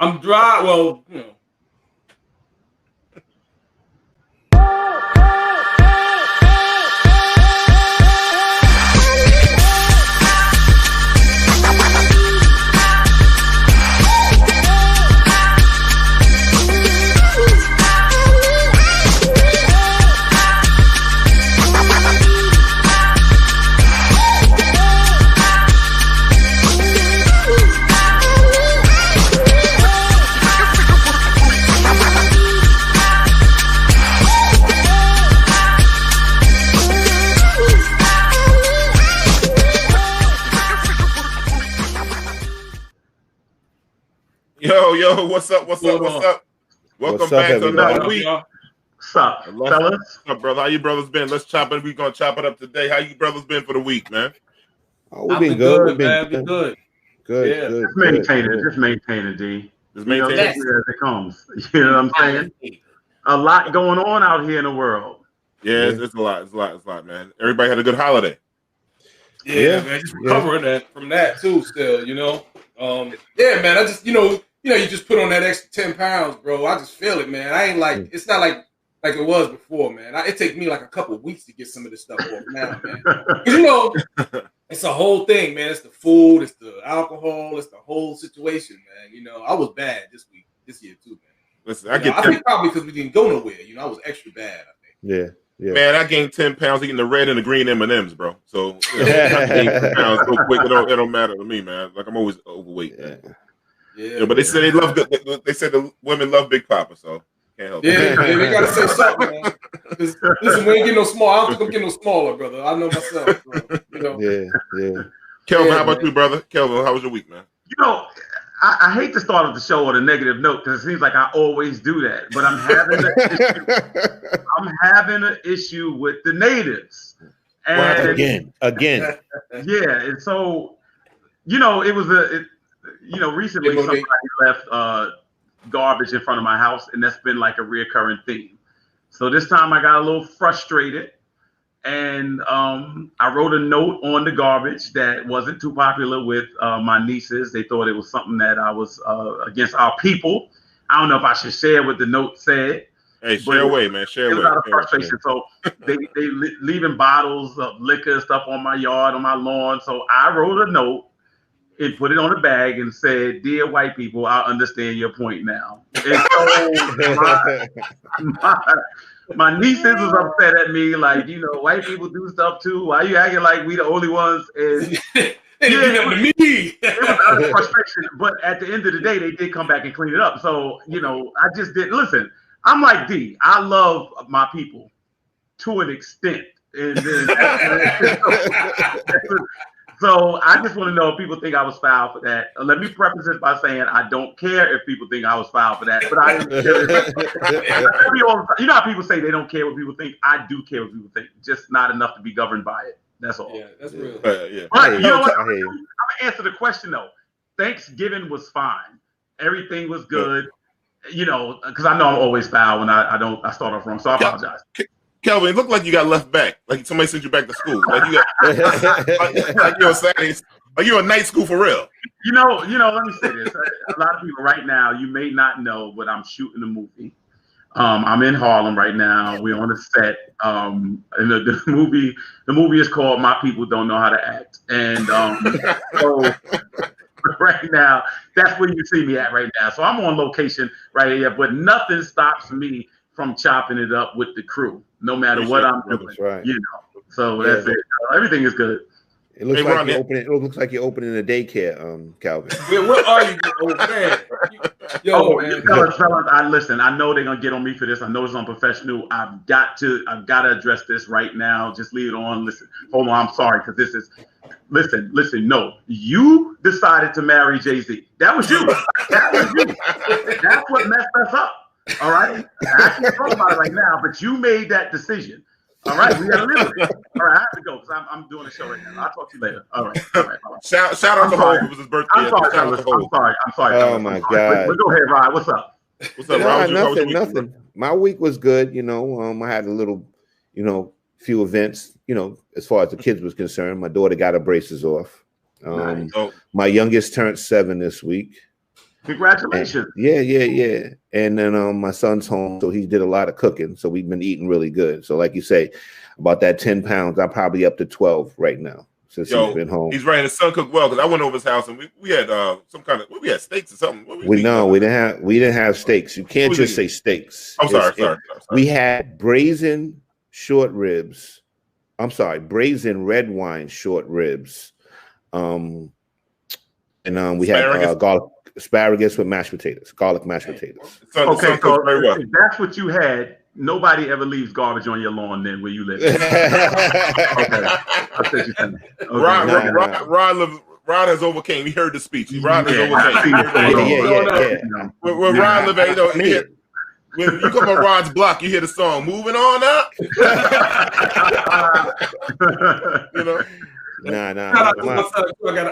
I'm dry. Well, you know. Yo, what's up? Welcome back to another week. What's up, fellas? What's up, brother? How you brothers been? Let's chop it. We're gonna chop it up today. How you brothers been for the week, man? Oh, we've been good. We've been good. Good. Just maintain it, D. Just maintain it as it comes. You know what I'm saying? A lot going on out here in the world. Yeah, it's a lot, man. Everybody had a good holiday. Yeah, man. Just recovering from that too. Still, you know. Yeah, man. I just, you just put on that extra 10 pounds, bro. I just feel it, man. I ain't like, it's not like it was before, man. It takes me like a couple of weeks to get some of this stuff off now, man. Because, it's a whole thing, man. It's the food, it's the alcohol, it's the whole situation, man. I was bad this year too, man. Listen, I think probably because we didn't go nowhere. I was extra bad, I think. Yeah. Man, I gained 10 pounds eating the red and the green M&Ms, bro. So I gained 10 pounds so quick. It don't matter to me, man. Like I'm always overweight, man. Yeah, but they said they love good. They said the women love Big Papa, so can't help it. Yeah, they gotta say something, man. Listen, we ain't getting no small. I don't think I'm getting no smaller, brother. I know myself, bro. Yeah. Kelvin, how about you, brother? Kelvin, how was your week, man? I hate to start off the show on a negative note because it seems like I always do that, but I'm having an issue with the natives. And again. Yeah, and so it was recently somebody left garbage in front of my house, and that's been like a reoccurring theme. So this time I got a little frustrated, and I wrote a note on the garbage that wasn't too popular with my nieces. They thought it was something that I was against our people. I don't know if I should share what the note said. Hey, share away, man. Share away. It was out of frustration. So they leaving bottles of liquor and stuff on my yard, on my lawn. So I wrote a note and put it on a bag and said, "Dear white people, I understand your point now." And so my nieces was upset at me, like, white people do stuff too. Why you acting like we the only ones? And it was out of frustration. But at the end of the day, they did come back and clean it up. So, I just didn't listen. I'm like D. I love my people to an extent. And then, so I just want to know if people think I was foul for that. Let me preface this by saying I don't care if people think I was foul for that, but I how people say they don't care what people think. I do care what people think, just not enough to be governed by it. That's all. Yeah, that's real. But you know what? I'm gonna answer the question though. Thanksgiving was fine. Everything was good. Because I know I'm always foul when I start off wrong, so I apologize. Kelvin, it looked like you got left back. Like somebody sent you back to school. Like you got like you're a Saturday, like you're a night school for real. Let me say this. A lot of people right now, you may not know, but I'm shooting a movie. I'm in Harlem right now. We're on a set. And the movie is called My People Don't Know How to Act. And so right now, that's where you see me at right now. So I'm on location right here, but nothing stops me from chopping it up with the crew, no matter what I'm doing. That's right. So that's it. Everything is good. It looks like you're opening. It looks like you're opening a daycare, Calvin. Where are you, old man? Man. Fellas, listen. I know they're gonna get on me for this. I know it's unprofessional. I've got to address this right now. Just leave it on. Listen, hold on. I'm sorry because this is. Listen. No, you decided to marry Jay-Z. That was you. That's what messed us up. All right. I can't talk about it right now, but you made that decision. All right, we gotta live with it. All right, I have to go because I'm doing a show right now. I'll talk to you later. All right. Shout out to Hope. It was his birthday. I'm sorry. Oh my God. But go ahead, Ryan. What's up? Nothing. My week was good. I had a little, few events. As far as the kids was concerned, my daughter got her braces off. Nice. My youngest turned 7 this week. Congratulations. Yeah. And then my son's home, so he did a lot of cooking. So we've been eating really good. So like you say, about that 10 pounds, I'm probably up to 12 right now since he's been home. He's right. His son cooked well because I went over his house and we had some kind of we had steaks or something. We didn't have steaks. You can't just say steaks. I'm sorry. We had braised red wine short ribs. And we had garlic asparagus with mashed potatoes, garlic mashed potatoes. Okay, so if that's what you had, nobody ever leaves garbage on your lawn then where you live. Ron has overcame. He heard the speech. Ron has overcame. Where Ron live at, when you come on Ron's block, you hear the song "Moving On Up." Nah.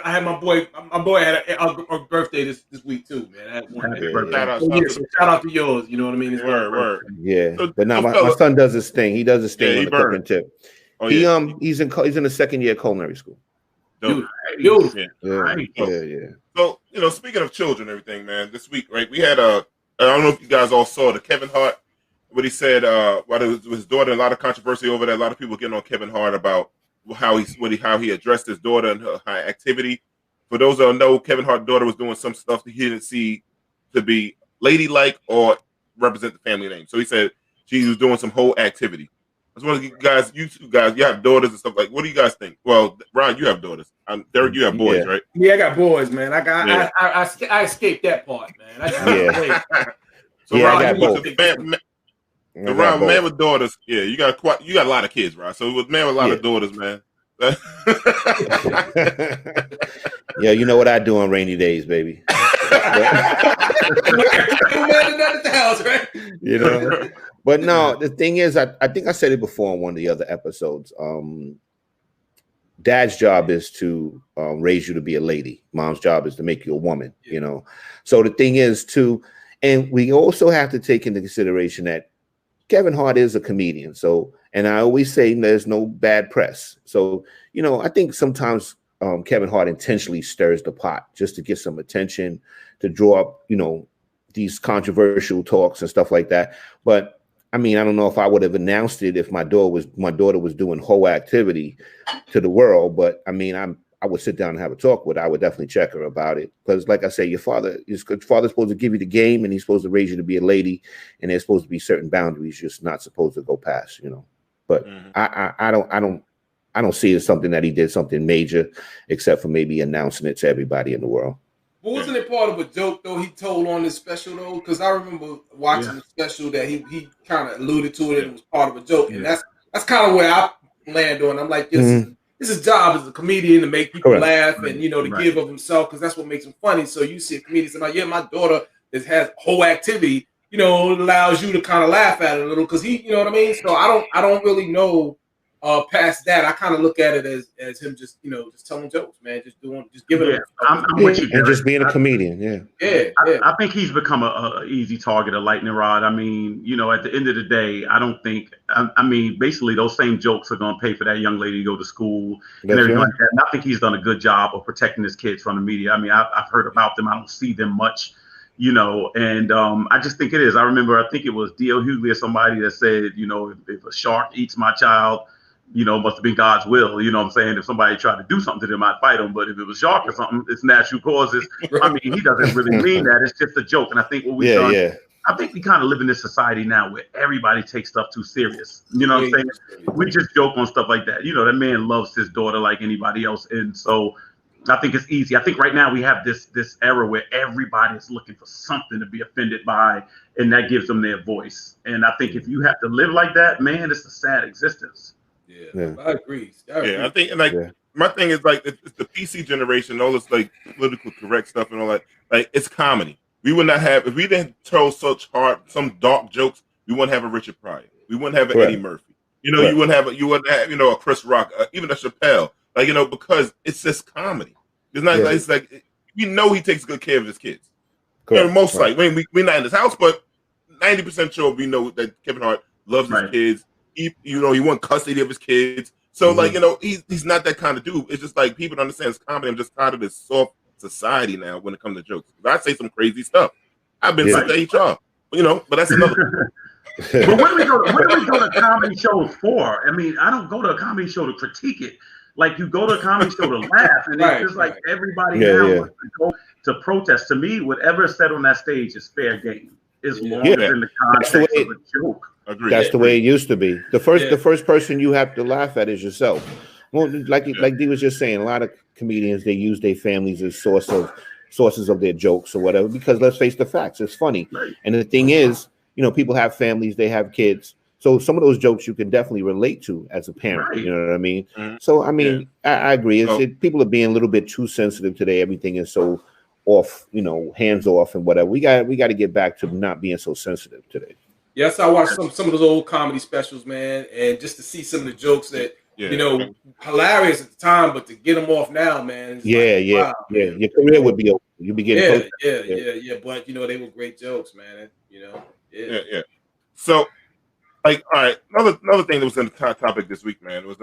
I had my boy. My boy had a birthday this week too, man. I had one. Shout out to yours. You know what I mean? It's word. Yeah, but now my son does his thing. He does his thing on the cooking tip. He's in the second year of culinary school. Beautiful. Yeah. So speaking of children, and everything, man. This week, right? We had I don't know if you guys all saw the Kevin Hart. What he said about his daughter. A lot of controversy over that. A lot of people getting on Kevin Hart about how he addressed his daughter and her activity. For those that don't know, Kevin Hart's daughter was doing some stuff that he didn't see to be ladylike or represent the family name. So he said she was doing some whole activity. I just want to get you two guys, you have daughters and stuff like. What do you guys think? Well, Ron, you have daughters. Derek, you have boys, right? Yeah, I got boys, man. I escaped that part, man. So Ron, I got both. Around man with daughters, you got a lot of kids, right? So with man with a lot of daughters, man. Yeah, you know what I do on rainy days, baby. But no, the thing is, I think I said it before on one of the other episodes. Dad's job is to raise you to be a lady. Mom's job is to make you a woman. So the thing is too, and we also have to take into consideration that Kevin Hart is a comedian. So, and I always say there's no bad press. So, I think sometimes Kevin Hart intentionally stirs the pot just to get some attention, to draw up, these controversial talks and stuff like that. But I mean, I don't know if I would have announced it if my daughter was doing whole activity to the world. But I mean, I would sit down and have a talk with her. I would definitely check her about it. Because like I say, your father's supposed to give you the game and he's supposed to raise you to be a lady, and there's supposed to be certain boundaries you're just not supposed to go past, But I don't see it as something that he did something major, except for maybe announcing it to everybody in the world. But wasn't it part of a joke though he told on this special though? Because I remember watching the special that he kind of alluded to it and it was part of a joke. And that's kind of where I land on. I'm like, this is his job as a comedian to make people laugh and to give of himself, because that's what makes him funny. So you see a comedian saying, "Yeah, my daughter has whole activity," it allows you to kind of laugh at it a little, because he, you know what I mean. So I don't really know past that. I kind of look at it as him just just telling jokes, man, just giving it. I'm with you, and just being a comedian. I think he's become a easy target, a lightning rod. I mean, at the end of the day, I don't think. I mean, basically, those same jokes are going to pay for that young lady to go to school and everything like that. And I think he's done a good job of protecting his kids from the media. I mean, I've heard about them. I don't see them much. And I just think it is. I remember, I think it was D.L. Hughley or somebody that said, if a shark eats my child, must have been God's will. You know what I'm saying? If somebody tried to do something to them, I'd fight them. But if it was shark or something, it's natural causes. I mean, he doesn't really mean that. It's just a joke. And I think what we've done, I think we kind of live in this society now where everybody takes stuff too serious. You know what I'm saying? We just joke on stuff like that. That man loves his daughter like anybody else. And so I think it's easy. I think right now we have this era where everybody is looking for something to be offended by, and that gives them their voice. And I think if you have to live like that, man, it's a sad existence. Yeah. I agree. I think, and my thing is it's the PC generation, all this political correct stuff and all that. It's comedy. We would not have, if we didn't tell some dark jokes, we wouldn't have a Richard Pryor. We wouldn't have an Eddie Murphy. You wouldn't have a Chris Rock, even a Chappelle. Because it's just comedy. It's not it's like he takes good care of his kids. Most we're not in his house, but 90% sure we know that Kevin Hart loves his kids. He wants custody of his kids. So he's not that kind of dude. It's just people don't understand it's comedy. I'm just tired of this soft society now when it comes to jokes. I say some crazy stuff. I've been sent to HR, but that's another. But what do we go to comedy shows for? I mean, I don't go to a comedy show to critique it. Like, you go to a comedy show to laugh, and it's just like everybody now wants to go to protest. To me, whatever is said on that stage is fair game, as long as in the context of a joke. Agreed. That's the way it used to be. The first person you have to laugh at is yourself. Well, like Dee was just saying, a lot of comedians, they use their families as sources of their jokes or whatever, because let's face the facts, it's funny. Right. And the thing is, people have families, they have kids. So some of those jokes you can definitely relate to as a parent. Right. You know what I mean? Mm-hmm. So, I mean, I agree. People are being a little bit too sensitive today. Everything is so off, hands off and whatever. We got to get back to not being so sensitive today. Yes, I watched some of those old comedy specials, man, and just to see some of the jokes that, hilarious at the time, but to get them off now, man. Wow, man. Your career would be over. You'd be getting But, they were great jokes, man. Yeah. So, all right, another thing that was in the topic this week, man, was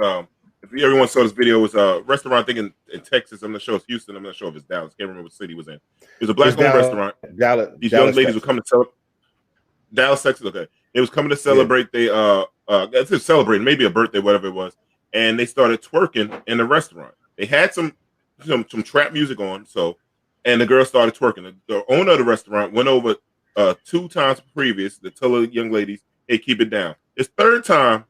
if everyone saw this video, it was a restaurant, I think in Texas. I'm not sure if it's Houston. I'm not sure if it's Dallas. Can't remember what city it was in. It was a black-owned restaurant. These young ladies were coming to celebrate. Dallas, Texas. Okay, they was coming to celebrate. They celebrating maybe a birthday, whatever it was, and they started twerking in the restaurant. They had some trap music on, and the girl started twerking. The owner of the restaurant went over 2 times previous to tell the young ladies, "Hey, keep it down." This third time,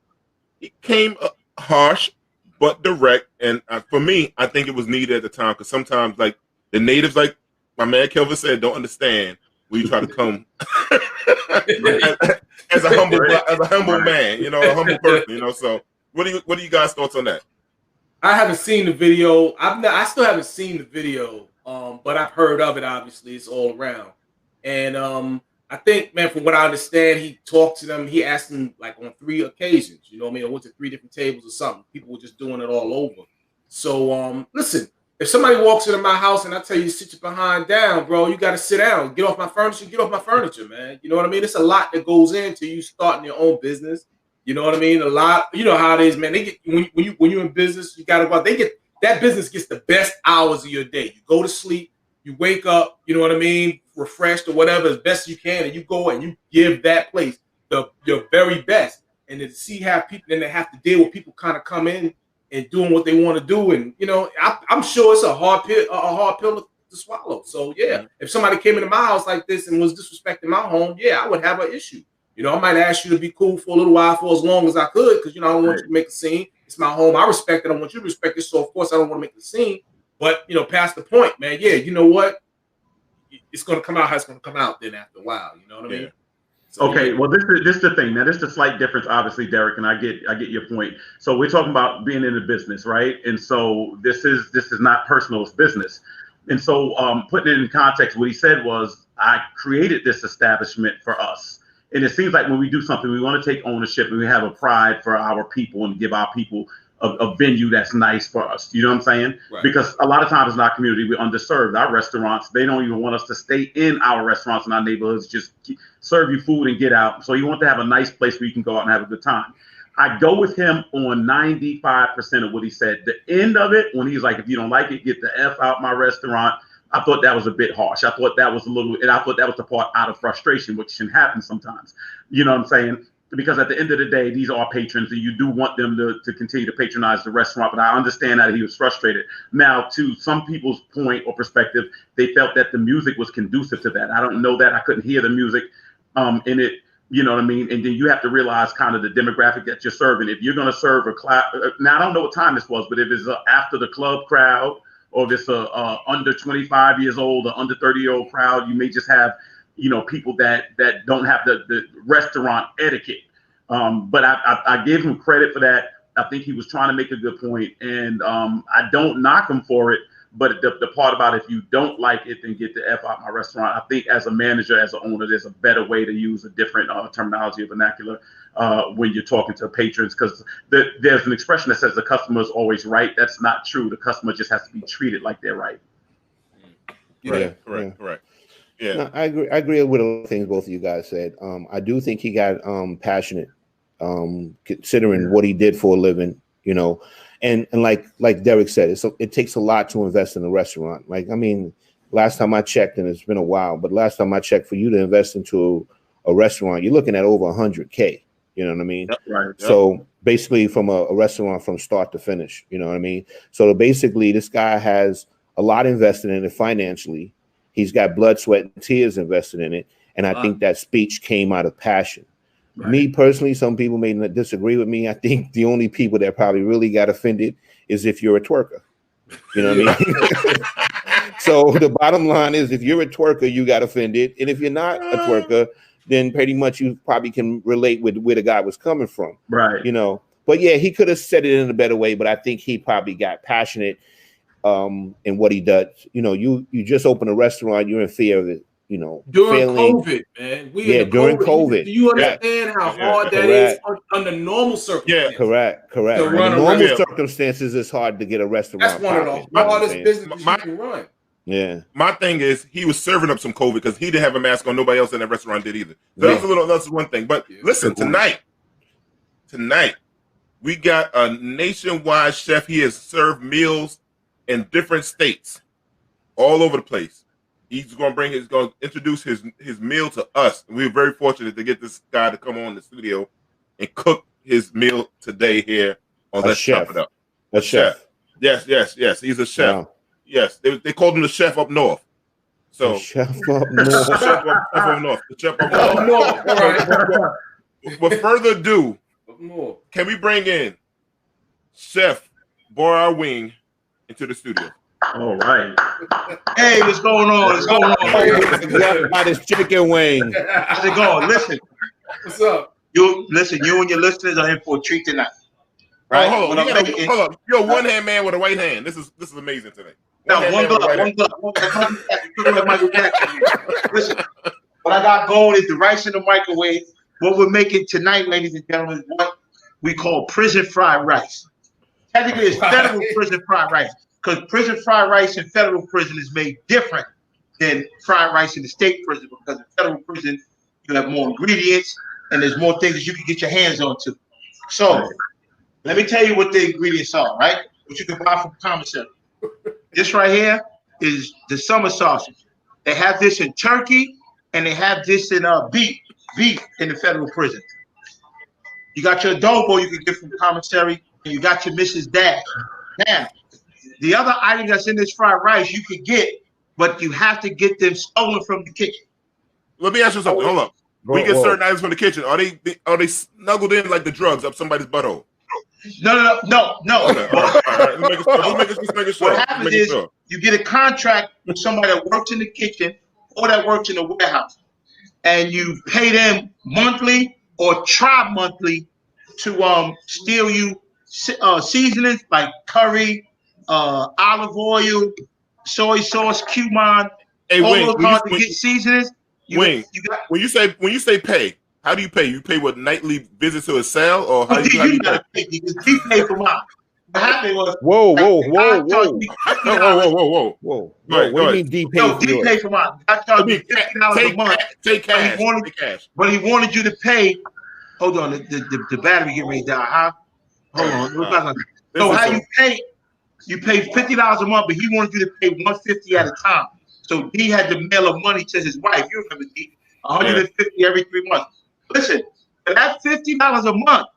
it came harsh but direct, and for me, I think it was needed at the time, because sometimes, like, the natives, like my man Kelvin said, don't understand when you try to come as a humble man, a humble person, So, what are you guys' thoughts on that? I haven't seen the video. I still haven't seen the video, but I've heard of it. Obviously, it's all around, and I think, man, from what I understand, he talked to them. He asked them like on 3 occasions. You know what I mean? I went to 3 different tables or something. People were just doing it all over. So, listen. If somebody walks into my house and I tell you to sit your behind down, bro, you got to sit down. Get off my furniture. Get off my furniture, man. You know what I mean? It's a lot that goes into you starting your own business. You know what I mean? A lot. You know how it is, man. They get when you're in business, you got to go out. That business gets the best hours of your day. You go to sleep, you wake up. You know what I mean? Refreshed or whatever as best you can, and you go and you give that place your very best. And then to see how people then they have to deal with people kind of come in and doing what they want to do, and I'm sure it's a hard pill to swallow. So if somebody came into my house like this and was disrespecting my home, I would have an issue. I might ask you to be cool for a little while, for as long as I could, because I don't want you to make a scene. It's my home. I respect it. I want you to respect it. So of course I don't want to make a scene. But past the point, man. You know what? It's going to come out how it's going to come out. Then after a while, you know what I mean. So, okay, well, this is the thing. Now, this is the slight difference, obviously, Derek, and I get your point. So we're talking about being in the business, right? And so this is not personal, it's business. And so putting it in context, what he said was, I created this establishment for us. And it seems like when we do something, we want to take ownership and we have a pride for our people and give our people a venue that's nice for us. You know what I'm saying? Right. Because a lot of times in our community, we're underserved. Our restaurants, they don't even want us to stay in our restaurants in our neighborhoods, just serve you food and get out. So you want to have a nice place where you can go out and have a good time. I go with him on 95% of what he said. The end of it, when he's like, if you don't like it, get the F out my restaurant. I thought that was a bit harsh. I thought that was the part out of frustration, which can happen sometimes. You know what I'm saying? Because at the end of the day, these are patrons and you do want them to continue to patronize the restaurant. But I understand that he was frustrated. Now, to some people's point or perspective, they felt that the music was conducive to that. I don't know that. I couldn't hear the music in it. You know what I mean? And then you have to realize kind of the demographic that you're serving. If you're going to serve a class, now I don't know what time this was, but if it's after the club crowd, or if it's a under 25 years old or under 30-year-old crowd, you may just have, people that don't have the restaurant etiquette. But I gave him credit for that. I think he was trying to make a good point, and I don't knock him for it. But the part about if you don't like it, then get the F out my restaurant. I think as a manager, as an owner, there's a better way to use a different terminology or vernacular when you're talking to patrons, because there's an expression that says the customer is always right. That's not true. The customer just has to be treated like they're right. Correct. Yeah, no, I agree with a lot of things both of you guys said. I do think he got passionate, considering what he did for a living. you know. And like Derek said, it takes a lot to invest in a restaurant. Like, I mean, last time I checked, and it's been a while, but last time I checked, for you to invest into a restaurant, you're looking at over $100K. You know what I mean? Yep, right. Yep. So basically, from a restaurant from start to finish, you know what I mean? So basically, this guy has a lot invested in it financially. He's got blood, sweat, and tears invested in it. And I think that speech came out of passion. Right. Me personally, some people may disagree with me. I think the only people that probably really got offended is if you're a twerker. You know what I mean? So the bottom line is, if you're a twerker, you got offended. And if you're not a twerker, then pretty much you probably can relate with where the guy was coming from. Right. You know, but yeah, he could have said it in a better way, but I think he probably got passionate in what he does. You know, you just open a restaurant, you're in fear of it, you know, during failing. COVID, man. During COVID. Do you understand how hard that is under normal circumstances? Yeah, correct. Under normal circumstances, it's hard to get a restaurant. That's one of the hardest businesses you can run. Yeah. My thing is, he was serving up some COVID because he didn't have a mask on. Nobody else in that restaurant did either. So that's one thing. But listen, tonight, we got a nationwide chef. He has served meals in different states, all over the place. He's going to introduce his meal to us. And we were very fortunate to get this guy to come on the studio and cook his meal today here on Let's Chop It Up. A chef. Yes. He's a chef. Wow. Yes, they called him the chef up north. So the chef up north. The chef up north. All right. With further ado, can we bring in Chef Borar Wing into the studio? All right. Hey, what's going on? What's going on? About this chicken wing. How's it going? Listen. What's up? You and your listeners are in for a treat tonight. Right? Hold on. You're a one-hand man with a right hand. This is amazing today. One glove. Michael Jackson. Listen, what I got going is the rice in the microwave. What we're making tonight, ladies and gentlemen, is what we call prison fried rice. Technically, it's federal prison fried rice, because prison fried rice in federal prison is made different than fried rice in the state prison, because in federal prison, you have more ingredients and there's more things that you can get your hands on to. So, let me tell you what the ingredients are, right? What you can buy from commissary. This right here is the summer sausage. They have this in turkey, and they have this in beef in the federal prison. You got your adobo you can get from commissary, and you got your Mrs. Dash. Now, the other item that's in this fried rice you can get, but you have to get them stolen from the kitchen. Let me ask you something. Hold up. We get certain items from the kitchen. Are they snuggled in like the drugs up somebody's butthole? No. Okay, all right. What happens is you get a contract with somebody that works in the kitchen or that works in the warehouse, and you pay them monthly or tri-monthly to steal you seasonings like curry, olive oil, soy sauce, cumin. Hey, all those hard to get seasonings. When you say pay, how do you pay? You pay with nightly visits to a cell, or how do you gotta pay? Because he paid for mine. What happened was whoa. What do you mean D paid for yours? D paid for mine. I charged me $50 a month. Take cash. But he wanted you to pay. Hold on, the battery getting ready to die, huh? Hold on. So how you pay? You pay $50 a month, but he wanted you to pay $150 at a time. So D had to mail a money to his wife. You remember D? $150 every 3 months. Listen, for that $50 a month,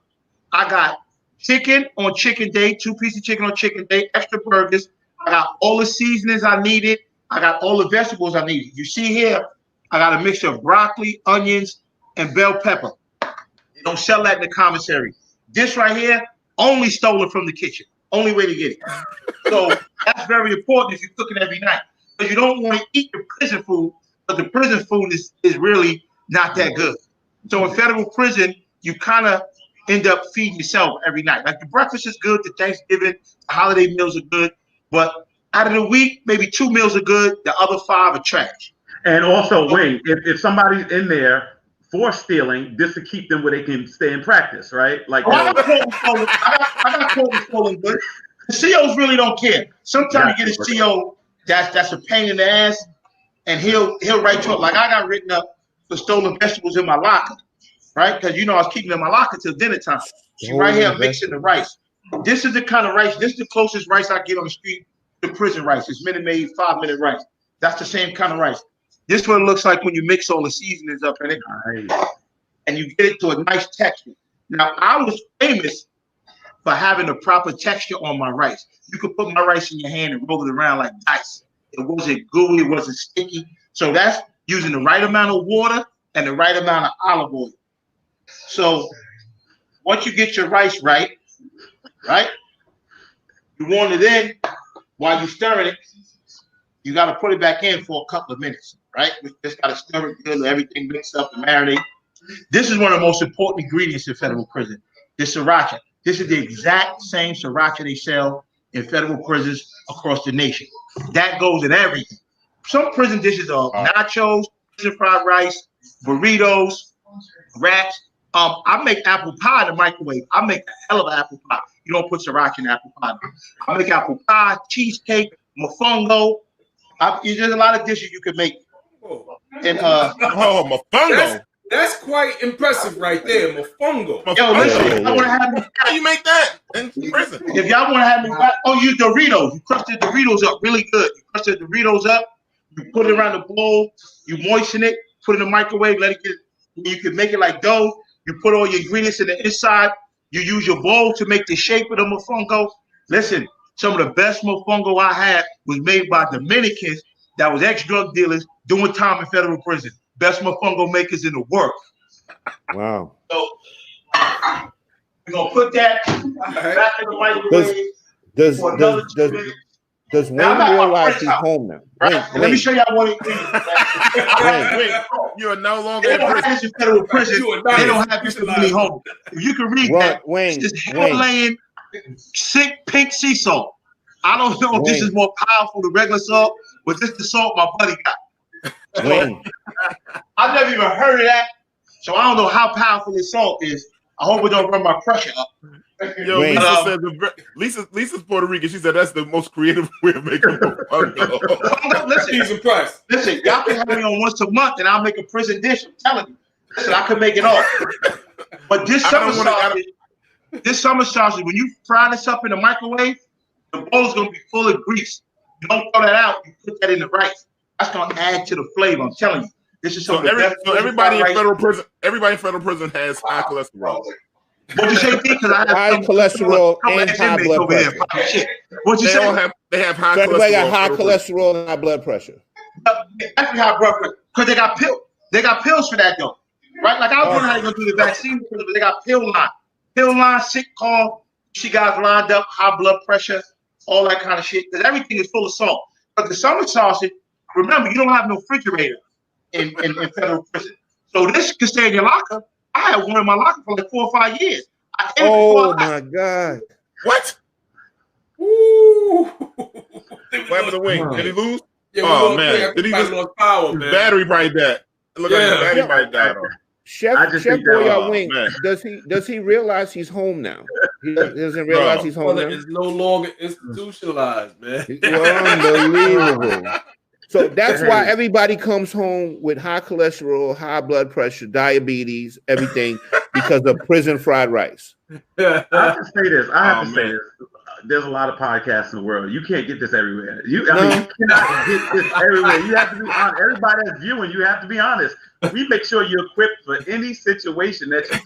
I got chicken on chicken day, 2 pieces of chicken on chicken day, extra burgers. I got all the seasonings I needed. I got all the vegetables I needed. You see here, I got a mixture of broccoli, onions, and bell pepper. They don't sell that in the commissary. This right here, only stolen from the kitchen. Only way to get it. So that's very important if you're cooking every night. Because you don't want to eat the prison food, but the prison food is really not that good. So in federal prison, you kind of end up feeding yourself every night. Like the breakfast is good, the Thanksgiving, the holiday meals are good, but out of the week, maybe 2 meals are good, the other 5 are trash. And also, wait, if somebody's in there for stealing, just to keep them where they can stay in practice, right? Like I got quotas stolen, but the COs really don't care. Sometimes you get a CO that's a pain in the ass, and he'll write you up. Like I got written up for stolen vegetables in my locker, right? Because I was keeping them in my locker till dinner time. See right here, I'm mixing the rice. This is the kind of rice. This is the closest rice I get on the street to prison rice. It's Minute Maid 5-minute rice. That's the same kind of rice. This is what it looks like when you mix all the seasonings up in it, and you get it to a nice texture. Now, I was famous for having the proper texture on my rice. You could put my rice in your hand and roll it around like dice. It wasn't gooey, it wasn't sticky. So that's using the right amount of water and the right amount of olive oil. So once you get your rice right, you want it in. While you're stirring it, you got to put it back in for a couple of minutes, right? We just got to stir it good, everything mixed up and marinate. This is one of the most important ingredients in federal prison, the sriracha. This is the exact same sriracha they sell in federal prisons across the nation. That goes in everything. Some prison dishes are nachos, prison fried rice, burritos, wraps. I make apple pie in the microwave. I make a hell of an apple pie. You don't put sriracha in apple pie. I make apple pie, cheesecake, mofongo. There's a lot of dishes you can make. And mofongo. That's quite impressive right there, mofongo. Yo, listen, I want to have me. How you make that in prison? If y'all want to have me, use Doritos. You crush the Doritos up really good. You crush the Doritos up. You put it around the bowl. You moisten it. Put it in the microwave. Let it get. You can make it like dough. You put all your ingredients in the inside. You use your bowl to make the shape of the mofongo. Listen, some of the best mofongo I had was made by Dominicans that was ex-drug dealers doing time in federal prison. Best mofongo makers in the world. Wow. So we're gonna put that back in the microwave. Does Wayne realize he's home now? Right? Let me show y'all what it Wait, you are no longer in prison. Federal prison. They don't have this many home. If you can read that, it's Himalayan sick pink sea salt. I don't know if this is more powerful than regular salt, but this is the salt my buddy got. So, I've never even heard of that, so I don't know how powerful this salt is. I hope it don't run my pressure up. Yo, Lisa's Puerto Rican. She said that's the most creative way of making mofongo. Listen, he's impressed. Listen, y'all can have me on once a month, and I'll make a prison dish. I'm telling you. Listen, I can make it all. But this summer sausage, when you fry this up in the microwave, the bowl is gonna be full of grease. You don't throw that out. You put that in the rice. That's gonna add to the flavor. I'm telling you. This is so everybody in federal prison. Everybody in federal prison has high cholesterol. What'd you say, because I have high cholesterol and high blood pressure. What'd you say? They have high cholesterol. Everybody got high cholesterol and high blood pressure. Definitely high blood pressure. Because they got pills for that though. Right? Like I was wondering how you're gonna do the vaccine, but they got pill line, sick call. She got lined up, high blood pressure, all that kind of shit. Because everything is full of salt. But the summer sausage, remember, you don't have no refrigerator in federal prison. So this can stay in your locker. I had one in my locker for like 4 or 5 years. Oh my God. What? Ooh. What happened to Wing? Did he lose? Yeah, oh man. Did he just power, his man. Battery probably died. Look like his battery might die. Chef Boy Wing, does he realize he's home now? He doesn't realize he's home now. It's no longer institutionalized, man. Unbelievable. So that's why everybody comes home with high cholesterol, high blood pressure, diabetes, everything because of prison fried rice. I have to say this. There's a lot of podcasts in the world. You can't get this everywhere. You cannot get this everywhere. You have to be honest. Everybody that's viewing, you have to be honest. We make sure you're equipped for any situation that you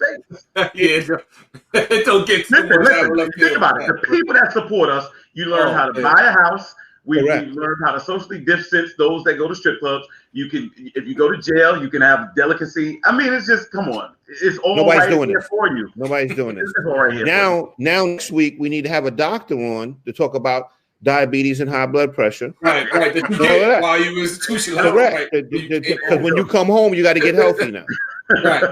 face. It don't get too listen, think about it. The people that support us, you learn how to buy a house. We learn how to socially distance those that go to strip clubs. You can, if you go to jail, you can have delicacy. I mean, it's just, come on. It's all Nobody's right doing here it. for you. Nobody's doing it. It's all right here now next week, we need to have a doctor on to talk about diabetes and high blood pressure. Right. That you get while you institutionalized. Correct. Because when you come home, you got to get healthy now. Right.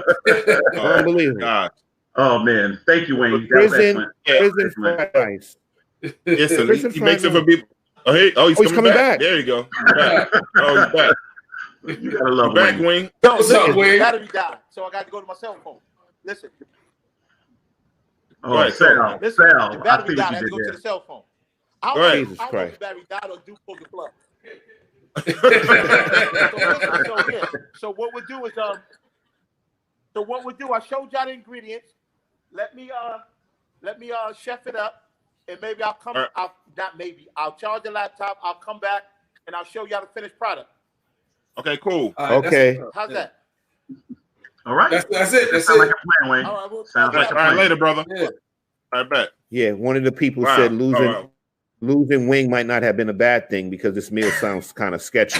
Unbelievable. God. Oh, man. Thank you, Wayne. Prison fried rice. Listen, he makes it for people. Oh, he's coming back. There you go. He's back. Oh, he's back. You gotta love Wayne. Wayne. Yo, listen, battery died, so I got to go to my cell phone. Listen. Oh, Sal. Listen, Sal. the battery I died. I had to go to the cell phone. I All right. don't know if the battery died or do pull the plug. So what we'll do is I showed y'all the ingredients. Let me Let me chef it up, and maybe I'll come. Right. I'll charge the laptop. I'll come back and I'll show y'all the finished product. Okay, cool. Okay. How's that? All right. That's it. That's Sounds like it. a plan, Wayne. All right, we'll Sounds like a All right, plan. later, brother. Yeah. All right, bet. Yeah, one of the people Wow. said Wow. losing wing might not have been a bad thing because this meal sounds kind of sketchy.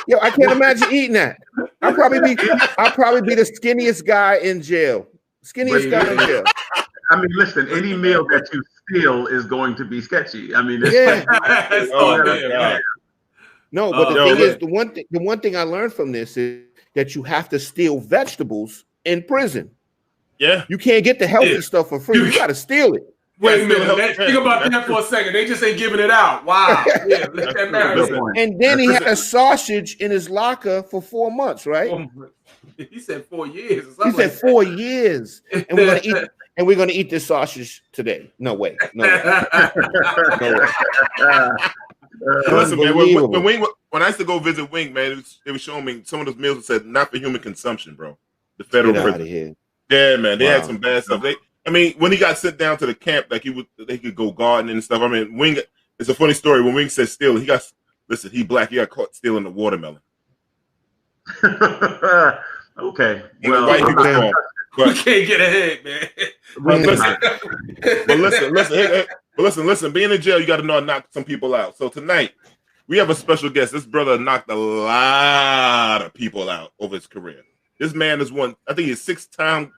Yo, I can't imagine eating that. I'll probably be the skinniest guy in jail. Skinniest guy in jail. I mean, listen, any meal that you steal is going to be sketchy. I mean, Yeah. Oh, my God. No, but the yo, thing is, look. the one thing I learned from this is that you have to steal vegetables in prison. Yeah. You can't get the healthy stuff for free. You got to steal it. Wait a minute. Think about that for a second. They just ain't giving it out. Wow. Yeah, let that marinate. And then he had a sausage in his locker for 4 months, right? He said 4 years. Or He something said 4 years, and we're gonna eat this sausage today. No way. No way. No way. Listen, man. When I used to go visit Wing, man, they were showing me some of those meals that said not for human consumption, bro. The federal Get out prison. of here. Yeah, man. They had some bad stuff. I mean, when he got sent down to the camp, like they could go gardening and stuff. I mean, Wing. It's a funny story. When Wing said steal, he black. He got caught stealing the watermelon. Okay. And the white people saw him. We can't get ahead, man. Listen. Being in jail, you got to know how to knock some people out. So tonight, we have a special guest. This brother knocked a lot of people out over his career. This man is I think he's 6-time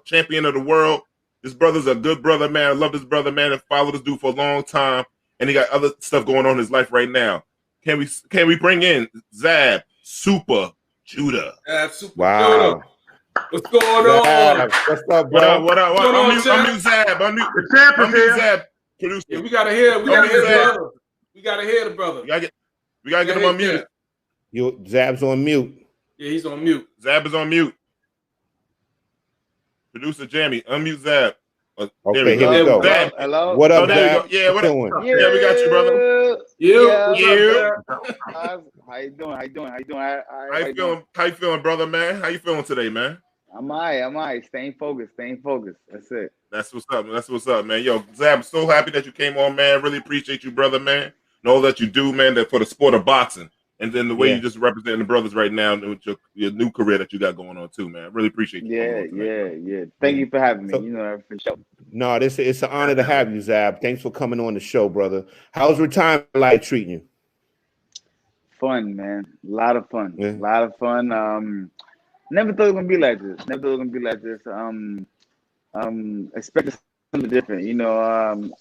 champion of the world. This brother's a good brother, man. I love this brother, man. I followed this dude for a long time, and he got other stuff going on in his life right now. Can we bring in Zab Super Judah? Super Wow. Judah. What's going on? What's up, bro? What up? Unmute Zab. Unmute Zab. Producer. Yeah, we gotta hear the brother. We gotta hear the brother. We gotta get him unmuted. Zab's on mute. Yeah, he's on mute. Zab is on mute. Producer Jamie, unmute Zab. Okay, here we go. Zab. Hello. What up, there Zab? we go. Yeah, what up? Doing? Yeah, we got you, brother. How you doing? How you feeling, brother, man? How you feeling today, man? I'm all right. Staying focused. That's it. That's what's up, man. Yo, Zab, I'm so happy that you came on, man. Really appreciate you, brother, man. Know that you do, man, that for the sport of boxing. And then the way you just represent the brothers right now with your new career that you got going on too, man. Really appreciate you. Yeah. Thank you for having me. For sure. No, it's an honor to have you, Zab. Thanks for coming on the show, brother. How's retirement life treating you? Fun, man. A lot of fun. Never thought it was gonna be like this. Expected something different,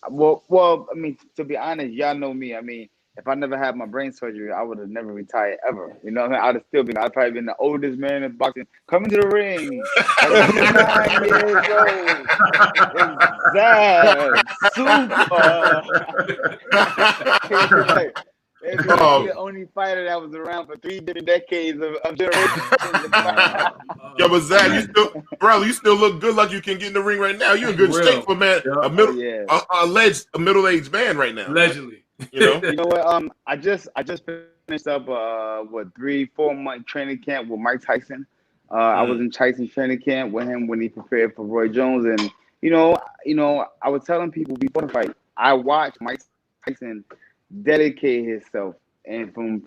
well, I mean, to be honest, y'all know me. I mean, if I never had my brain surgery, I would have never retired ever. You know what I mean? I'd probably been the oldest man in boxing. Coming to the ring at 9 years old. Super. It's the only fighter that was around for 3 different decades of generations. Yo, but Zach, you still look good like you can get in the ring right now. You're in good shape for man. A middle-aged man right now. Allegedly. You know what? I just finished up 3-4 month training camp with Mike Tyson. I was in Tyson's training camp with him when he prepared for Roy Jones, and I was telling people before the fight, I watched Mike Tyson dedicate himself, and from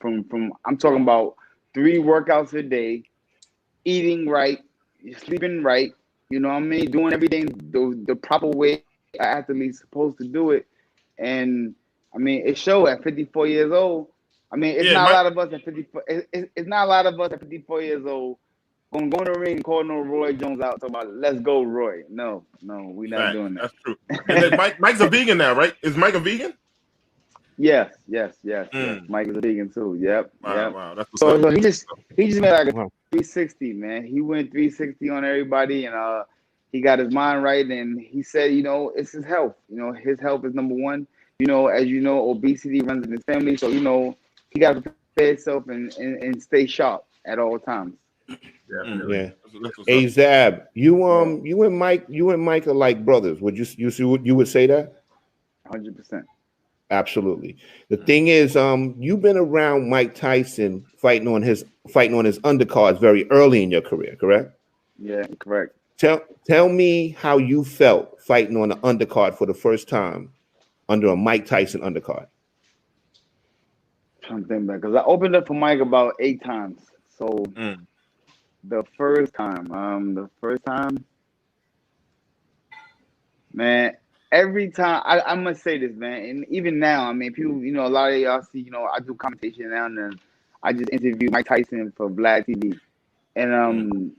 I'm talking about 3 workouts a day, eating right, sleeping right, you know what I mean, doing everything the proper way an athlete's supposed to do it. And I mean, it showed at 54 years old. I mean, it's not a lot of us at 54. It's not a lot of us at 54 years old going to the ring and call no Roy Jones out. Talking about let's go, Roy. No, we're not doing that. That's true. And then Mike's a vegan now, right? Is Mike a vegan? Yes. Mike is a vegan too. Yep. Wow. That's so he just made like a 360, man. He went 360 on everybody, and he got his mind right. And he said, it's his health. His health is number one. As you know, obesity runs in his family, so he got to prepare himself and stay sharp at all times. Yeah. Hey Zab, you and Mike are like brothers. Would you would say that? 100%. Absolutely. The thing is, you've been around Mike Tyson fighting on his undercards very early in your career, correct? Yeah, correct. Tell me how you felt fighting on the undercard for the first time under a Mike Tyson undercard. I'm thinking back because I opened up for Mike about 8 times. So the first time, man, every time I must say this, man, and even now, I mean, people, you know, a lot of y'all see, you know, I do commentation now and then. I just interviewed Mike Tyson for Black TV, and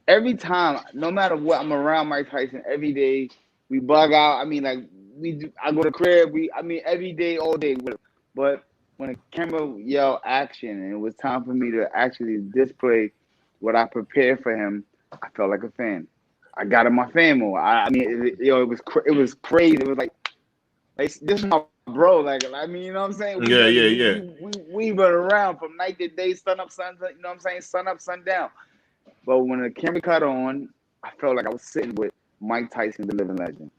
every time, no matter what, I'm around Mike Tyson every day. We bug out. I mean, like I go to crib. Every day, all day with him. But when the camera yelled action and it was time for me to actually display what I prepared for him, I felt like a fan. I got in my fan mode. It was crazy. It was like this is my bro. Like, I mean, you know what I'm saying? We've been around from night to day, sun up, sun down. You know what I'm saying? Sun up, sun down. But when the camera cut on, I felt like I was sitting with Mike Tyson, the living legend.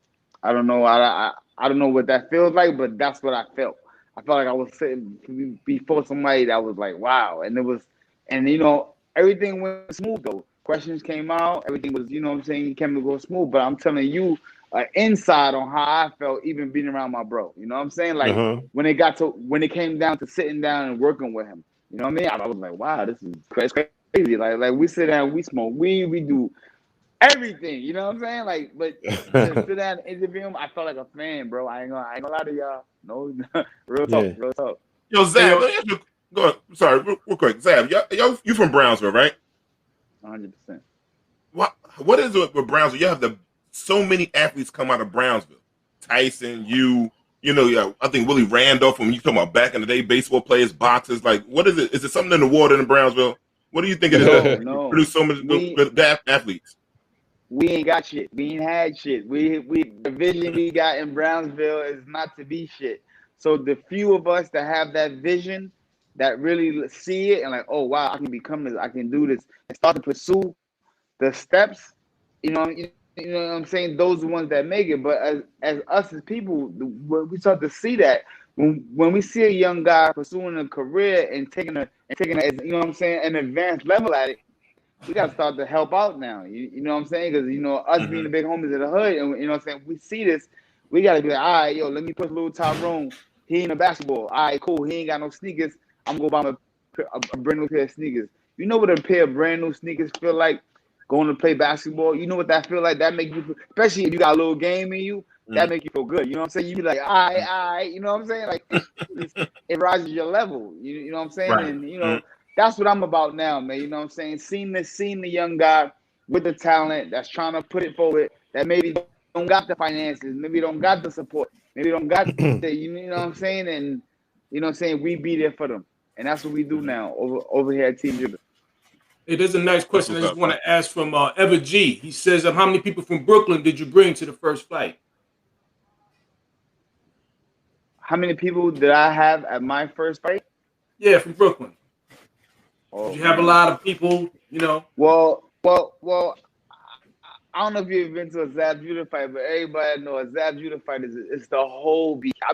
I don't know. I don't know what that feels like, but that's what I felt. I felt like I was sitting before somebody that was like, wow. And you know, everything went smooth though. Questions came out. Everything was, you know what I'm saying? It came to go smooth. But I'm telling you, inside on how I felt even being around my bro. You know what I'm saying? Like when it came down to sitting down and working with him. You know what I mean? I was like, wow, this is crazy. Like we sit down, we smoke weed, we do everything. You know what I'm saying? Like, but to sit down and interview him, I felt like a fan, bro. I ain't gonna lie to y'all. No, real talk. Yo, Zab, go ahead. Sorry, real quick. Zab, you from Brownsville, right? 100%. What is it with Brownsville? You have so many athletes come out of Brownsville. Tyson, you know, I think Willie Randolph, when you talking about back in the day, baseball players, boxers, like, what is it? Is it something in the water in Brownsville? What do you think it is? No. Produce so many good athletes. We ain't got shit. We ain't had shit. The vision we got in Brownsville is not to be shit. So the few of us that have that vision, that really see it and like, oh wow, I can become this, I can do this, and start to pursue the steps. You know what I'm saying? Those are the ones that make it. But as us as people, we start to see that when we see a young guy pursuing a career and taking it, you know what I'm saying, an advanced level at it, we got to start to help out now. You know what I'm saying? Because, you know, us being the big homies of the hood, and you know what I'm saying, we see this, we got to be like, all right, yo, let me push little Tyrone. He ain't a basketball. All right, cool. He ain't got no sneakers. I'm going to buy him a brand new pair of sneakers. You know what a pair of brand new sneakers feel like going to play basketball? You know what that feel like? That make you, especially if you got a little game in you, that make you feel good. You know what I'm saying? You be like, all right. You know what I'm saying? Like, it rises your level. You know what I'm saying? Right. And, you know, that's what I'm about now, man. You know what I'm saying? Seeing the young guy with the talent that's trying to put it forward, that maybe don't got the finances, maybe don't got the support, maybe don't got the, you know what I'm saying? And, you know what I'm saying? We be there for them. And that's what we do now over here at Team Jibber. Hey, there's a nice question I just want to ask from Ever G. He says, how many people from Brooklyn did you bring to the first fight? How many people did I have at my first fight? Yeah, from Brooklyn. Oh, did you have a lot of people, you know? Well, I don't know if you've been to a Zab Judah fight, but everybody knows a Zab Judah fight is the whole beat. I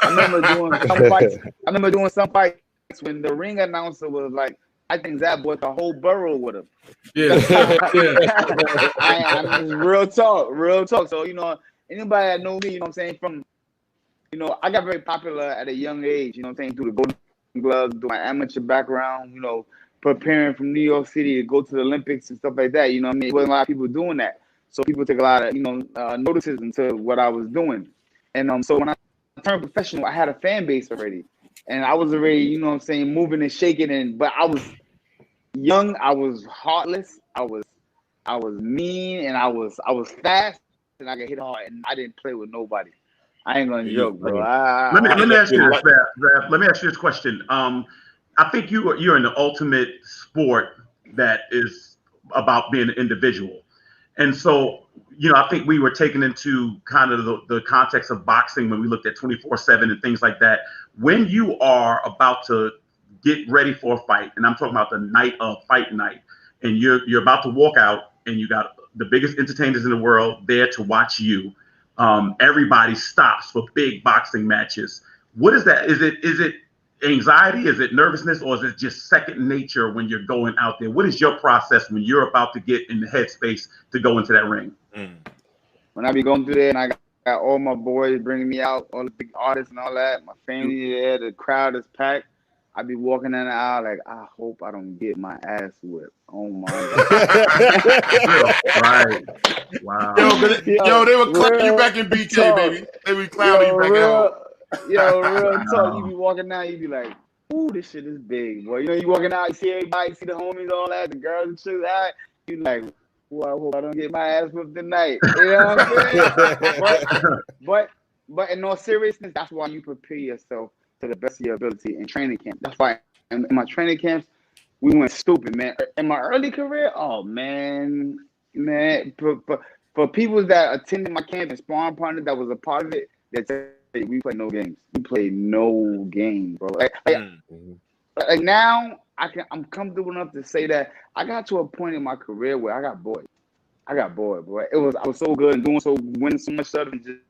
remember doing some fights. I remember doing some fights when the ring announcer was like, I think Zab bought the whole borough with him. Yeah. I mean, real talk. So, you know, anybody that know me, you know what I'm saying, from, you know, I got very popular at a young age, you know what I'm saying, through the Golden Gloves, through my amateur background, you know, preparing from New York City to go to the Olympics and stuff like that. You know what I mean? There wasn't a lot of people doing that. So people took a lot of, you know, notices into what I was doing. And so when I turned professional, I had a fan base already. And I was already, you know what I'm saying, moving and shaking. But I was young, I was heartless, I was mean, and I was fast, and I could hit hard, and I didn't play with nobody. I ain't gonna joke, bro. Let me ask you this, Zab. Let me ask you this question. I think you're in the ultimate sport that is about being an individual, and so you know I think we were taken into kind of the context of boxing when we looked at 24/7 and things like that. When you are about to get ready for a fight, and I'm talking about the night of fight night, and you're about to walk out, and you got the biggest entertainers in the world there to watch you. Everybody stops for big boxing matches. What is that? Is it anxiety? Is it nervousness, or is it just second nature when you're going out there? What is your process when you're about to get in the headspace to go into that ring? When I be going through there and I got all my boys bringing me out, all the big artists and all that, my family there, the crowd is packed. I be walking in the aisle like, I hope I don't get my ass whipped. Oh my God. Right. Wow. Yo, they would clown you back in BK, baby. They would clown you back out. Real talk. You be walking out, you be like, ooh, this shit is big, boy. You know, you walking out, you see everybody, you see the homies, all that, the girls and shit. You like, well, I hope I don't get my ass whipped tonight. You know what I'm saying? but in all seriousness, that's why you prepare yourself to the best of your ability in training camp. That's why in my training camps, we went stupid, man. In my early career, oh man. For people that attended my camp and sparring partners that was a part of it, that say we play no games. We play no games, bro. Like now, I'm comfortable enough to say that I got to a point in my career where I got bored. I was so good and winning so much stuff and just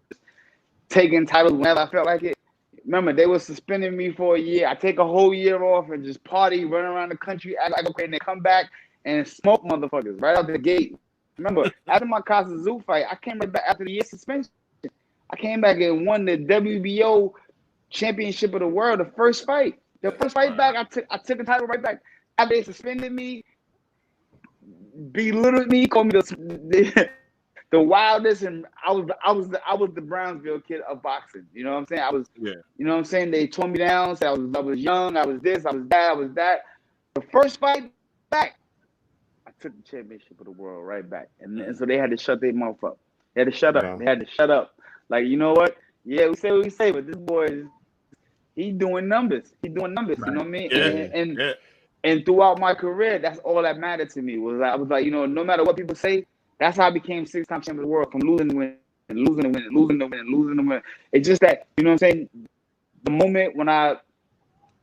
taking titles whenever I felt like it. Remember, they were suspending me for a year. I take a whole year off and just party, run around the country, act like okay, and then come back and smoke motherfuckers right out the gate. Remember, after my Casa Zoo fight, I came right back after the year suspension. I came back and won the WBO championship of the world, the first fight. The first fight back, I took the title right back. After they suspended me, belittled me, called me the wildest, and I was the Brownsville kid of boxing. You know what I'm saying? You know what I'm saying? They tore me down, said I was young, I was this, I was that, I was that. The first fight back, I took the championship of the world right back. And so they had to shut their mouth up. They had to shut up. They had to shut up. Like, you know what? Yeah, we say what we say, but this boy he's doing numbers. He's doing numbers, you know what I mean? And throughout my career, that's all that mattered to me. I was like, you know, no matter what people say, that's how I became 6-time champion of the world, from losing to win, and losing to win, and losing to win, and losing to win. It's just that, you know what I'm saying? The moment when I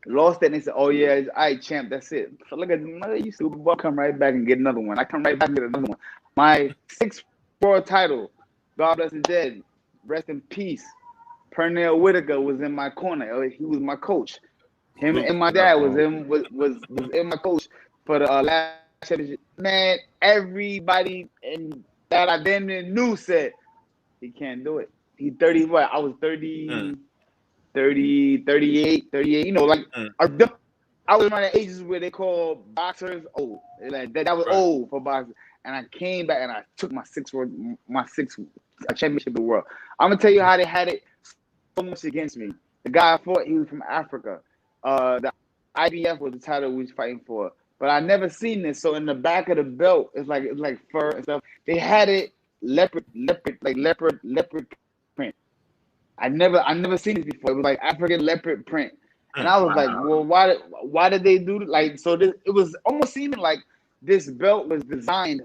lost it, and they said, oh, yeah, all right, champ, that's it. So look at you stupid boy, come right back and get another one. I come right back and get another one. My 6th world title, God bless the dead, rest in peace. Pernell Whitaker was in my corner. He was my coach. Him and my dad was in my coach for the last championship. Man, everybody that I damn near knew said he can't do it. He 30, what? I was 30, 38. You know, like I was around the ages where they call boxers old. Like that was old for boxers. And I came back and I took my sixth championship of the world. I'm gonna tell you how they had it so much against me. The guy I fought, he was from Africa. The IBF was the title we was fighting for, but I never seen this. So in the back of the belt, it's like fur and stuff. They had it leopard print. I never seen this before. It was like African leopard print, and I was like, well, why did they do like so? It was almost seeming like this belt was designed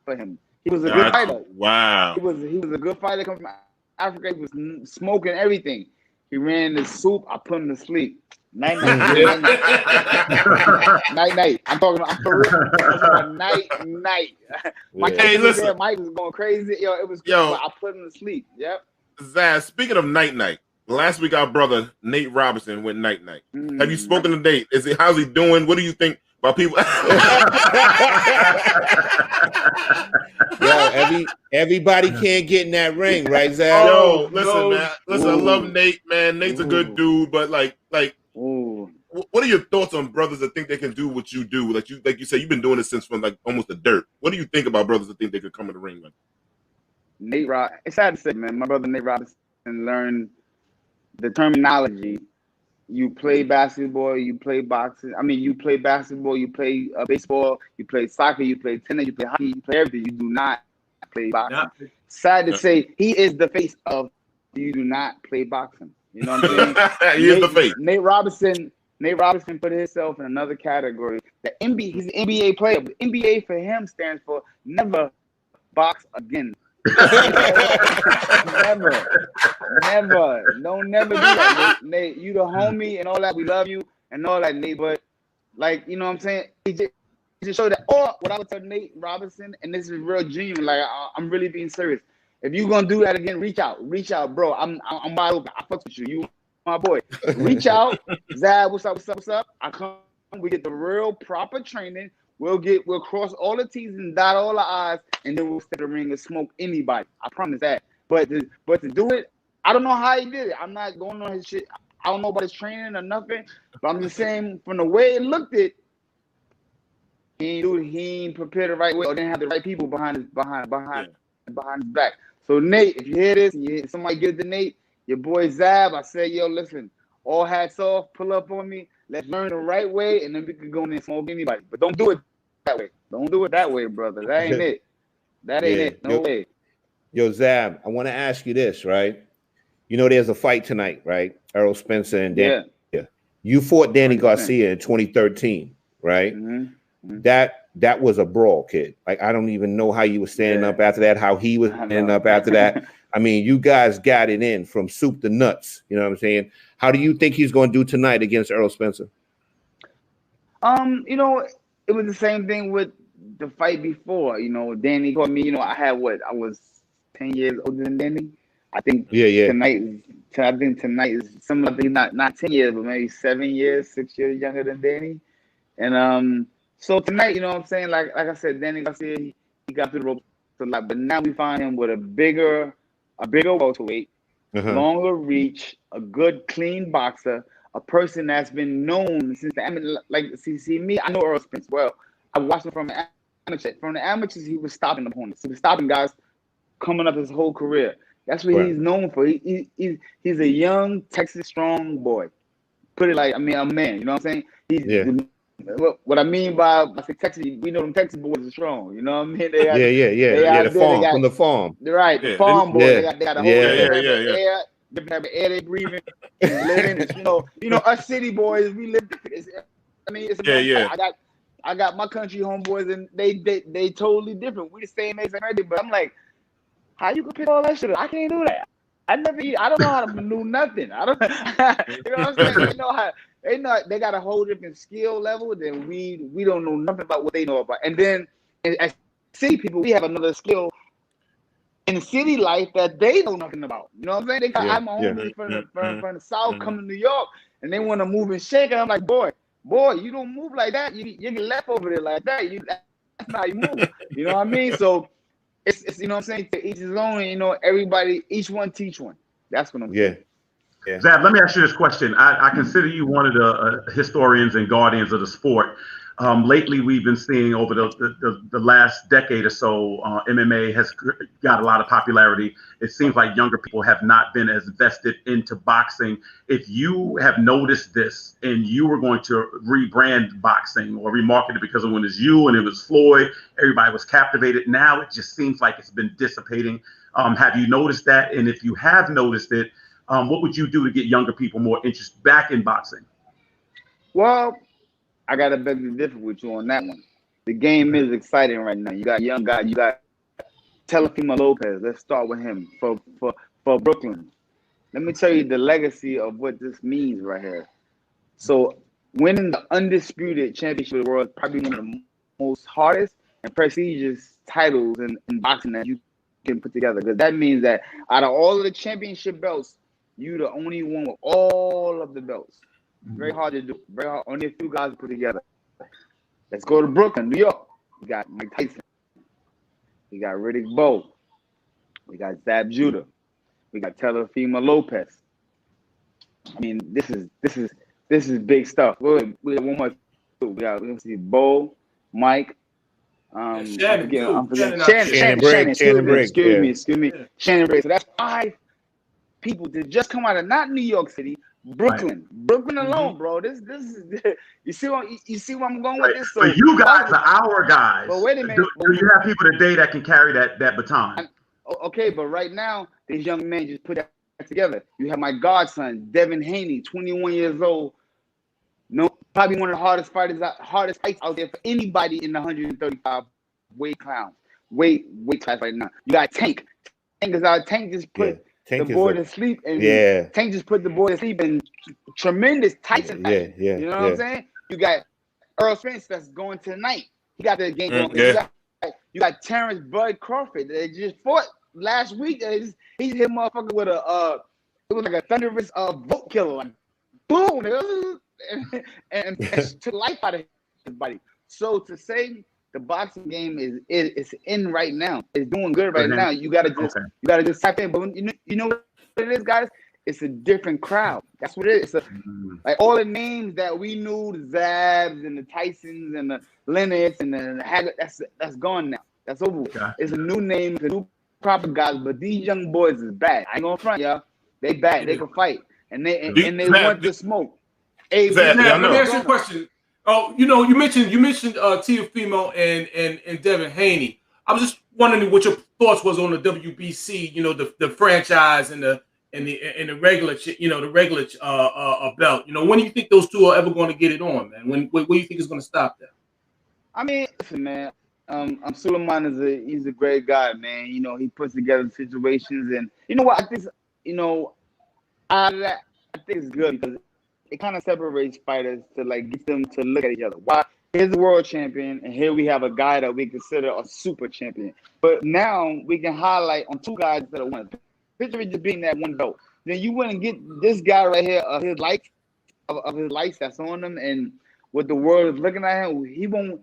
for him. He was a good fighter. Wow. He was a good fighter coming from Africa. He was smoking everything. He ran the soup. I put him to sleep. Night. I'm talking about night. My kid was there. Mike was going crazy. It was cool. I put him to sleep. Yep. Zaz, speaking of night. Last week our brother Nate Robinson went night. Have you spoken to Nate? How's he doing? What do you think about people? Yo, everybody can't get in that ring, right, Zaz? Yo, listen, man. Listen, I love Nate, man. Nate's a good dude, but like, what are your thoughts on brothers that think they can do what you do? Like you say, you've been doing this since from like almost the dirt. What do you think about brothers that think they could come in the ring? Nate Robinson. It's sad to say, man. My brother Nate Robinson learned the terminology. You play basketball, you play boxing. I mean, you play basketball, you play baseball, you play soccer, you play tennis, you play hockey, you play everything. You do not play boxing. Sad to say, he is the face of you do not play boxing. You know what I'm saying? He is the face. Nate Robinson put himself in another category. He's an NBA player. But NBA for him stands for never box again. Never. Don't never do that, Nate. You the homie and all that. We love you and all that, Nate. But like, you know what I'm saying? He just showed that. Or what I would tell Nate Robinson, and this is real genuine. Like I'm really being serious. If you gonna do that again, reach out, bro. I'm wide open. I fuck with you. You my boy. Reach out, Zab. What's up? What's up? What's up? I come. We get the real proper training. We'll cross all the T's and dot all the I's, and then we'll step in the ring and smoke anybody. I promise that. But to do it, I don't know how he did it. I'm not going on his shit. I don't know about his training or nothing. But I'm just saying, from the way it looked, he ain't prepared the right way, or didn't have the right people behind his back. So Nate, if you hear this, and somebody give it to Nate, your boy Zab, I said, yo, listen, all hats off, pull up on me. Let's learn the right way, and then we can go in and smoke anybody. But don't do it that way. Don't do it that way, brother. That ain't it. That ain't it. No way. Yo, Zab, I want to ask you this, right? You know, there's a fight tonight, right? Errol Spencer and Danny. Yeah. You fought Danny Garcia in 2013, right? Mm-hmm. That was a brawl, kid. Like, I don't even know how you were standing up after that, how he was standing up after that. I mean, you guys got it in from soup to nuts. You know what I'm saying? How do you think he's going to do tonight against Errol Spencer? You know, it was the same thing with the fight before. You know, Danny called me. You know, I was 10 years older than Danny. I think tonight is something not 10 years, but maybe 6 years younger than Danny. And so tonight, you know what I'm saying? Like I said, Danny Garcia, he got through the ropes a lot, but now we find him with a bigger welterweight, longer reach, a good clean boxer, a person that's been known since me. I know Earl Spence well. I watched him from the amateur. From the amateurs, he was stopping opponents. He was stopping guys coming up his whole career. That's what he's known for. He's a young Texas strong boy. Put it like, a man. You know what I'm saying? What I mean by I say Texas, we know them Texas boys are strong. You know what I mean? From the farm. Right, the farm boys. They got a whole air. Different type of air they breathing. Living. You know, us city boys, we live. I got my country homeboys, and they totally different. We the same age and everything, but I'm like, how you compare all that shit? I can't do that. I don't know how to do nothing. I don't. You know what I'm saying? They got a whole different skill level than we don't know nothing about what they know about. And then as city people, we have another skill in city life that they know nothing about. You know what I'm saying? I'm a homie from the South coming to New York, and they want to move and shake, and I'm like, boy, you don't move like that. You get left over there like that. That's not how you move. You know what I mean? So it's you know what I'm saying? To each his own. You know, everybody, each one teach one. That's what I'm saying. Yeah. Zab, let me ask you this question. I consider you one of the historians and guardians of the sport. Lately, we've been seeing over the last decade or so, MMA has got a lot of popularity. It seems like younger people have not been as vested into boxing. If you have noticed this and you were going to rebrand boxing or remarket it because of when it's you and it was Floyd, everybody was captivated. Now it just seems like it's been dissipating. Have you noticed that? And if you have noticed it, what would you do to get younger people more interested back in boxing? Well, I got to beg to differ with you on that one. The game is exciting right now. You got young guys. You got Teofimo Lopez. Let's start with him for Brooklyn. Let me tell you the legacy of what this means right here. So winning the undisputed championship of the world is probably one of the most hardest and prestigious titles in boxing that you can put together. Because that means that out of all of the championship belts, you're the only one with all of the belts. Very hard to do. Very hard. Only a few guys to put together. Let's go to Brooklyn, New York. We got Mike Tyson. We got Riddick Bowe. We got Zab Judah. We got Teofimo Lopez. I mean, this is big stuff. We got one more. We got Bowe, Mike. Shannon Briggs. Excuse me. Shannon Briggs. So that's 5 people that just come out of not New York City, Brooklyn. Right. Brooklyn alone, bro. This is you see where I'm going with this. So you guys are our guys. But wait a minute. Do you have people today that can carry that baton? Okay, but right now, these young men just put that together. You have my godson, Devin Haney, 21 years old. No, probably one of the hardest fights out there for anybody in the 135 weight class right now. You got Tank. Tank is out. Tank just put the boy to sleep, and Tank just put the boy to sleep in tremendous Tyson fight. You know what I'm saying? You got Earl Spence that's going tonight. He got the game going. You got Terrence Bud Crawford that just fought last week. He hit motherfucker with it was like a thunderous vote killer, like boom, and took life out of his body. So to say the boxing game is in right now, it's doing good right now. You gotta just tap in. But you know what it is, guys? It's a different crowd. That's what it is. Like all the names that we knew, the Zabs and the Tysons and the Lennox and the Haggard, that's gone now. That's over. Okay. It's a new name, it's a new proper guys. But these young boys is bad. I ain't gonna front, y'all. They bad. They can fight, and they want to smoke. Hey, let me ask you a question. Oh, you mentioned Teofimo and Devin Haney. I was just wondering what your thoughts was on the WBC. The franchise and the regular, the regular belt. When do you think those two are ever going to get it on, man? When do you think is going to stop that? I mean, listen, man. Suleiman he's a great guy, man. He puts together situations, and you know what? I think I think it's good because it kind of separates fighters to like get them to look at each other. Why? Here's a world champion, and here we have a guy that we consider a super champion. But now we can highlight on two guys that are one. Picture it just being that one belt. Then you wouldn't get this guy right here of his lights that's on him, and what the world is looking at him. He won't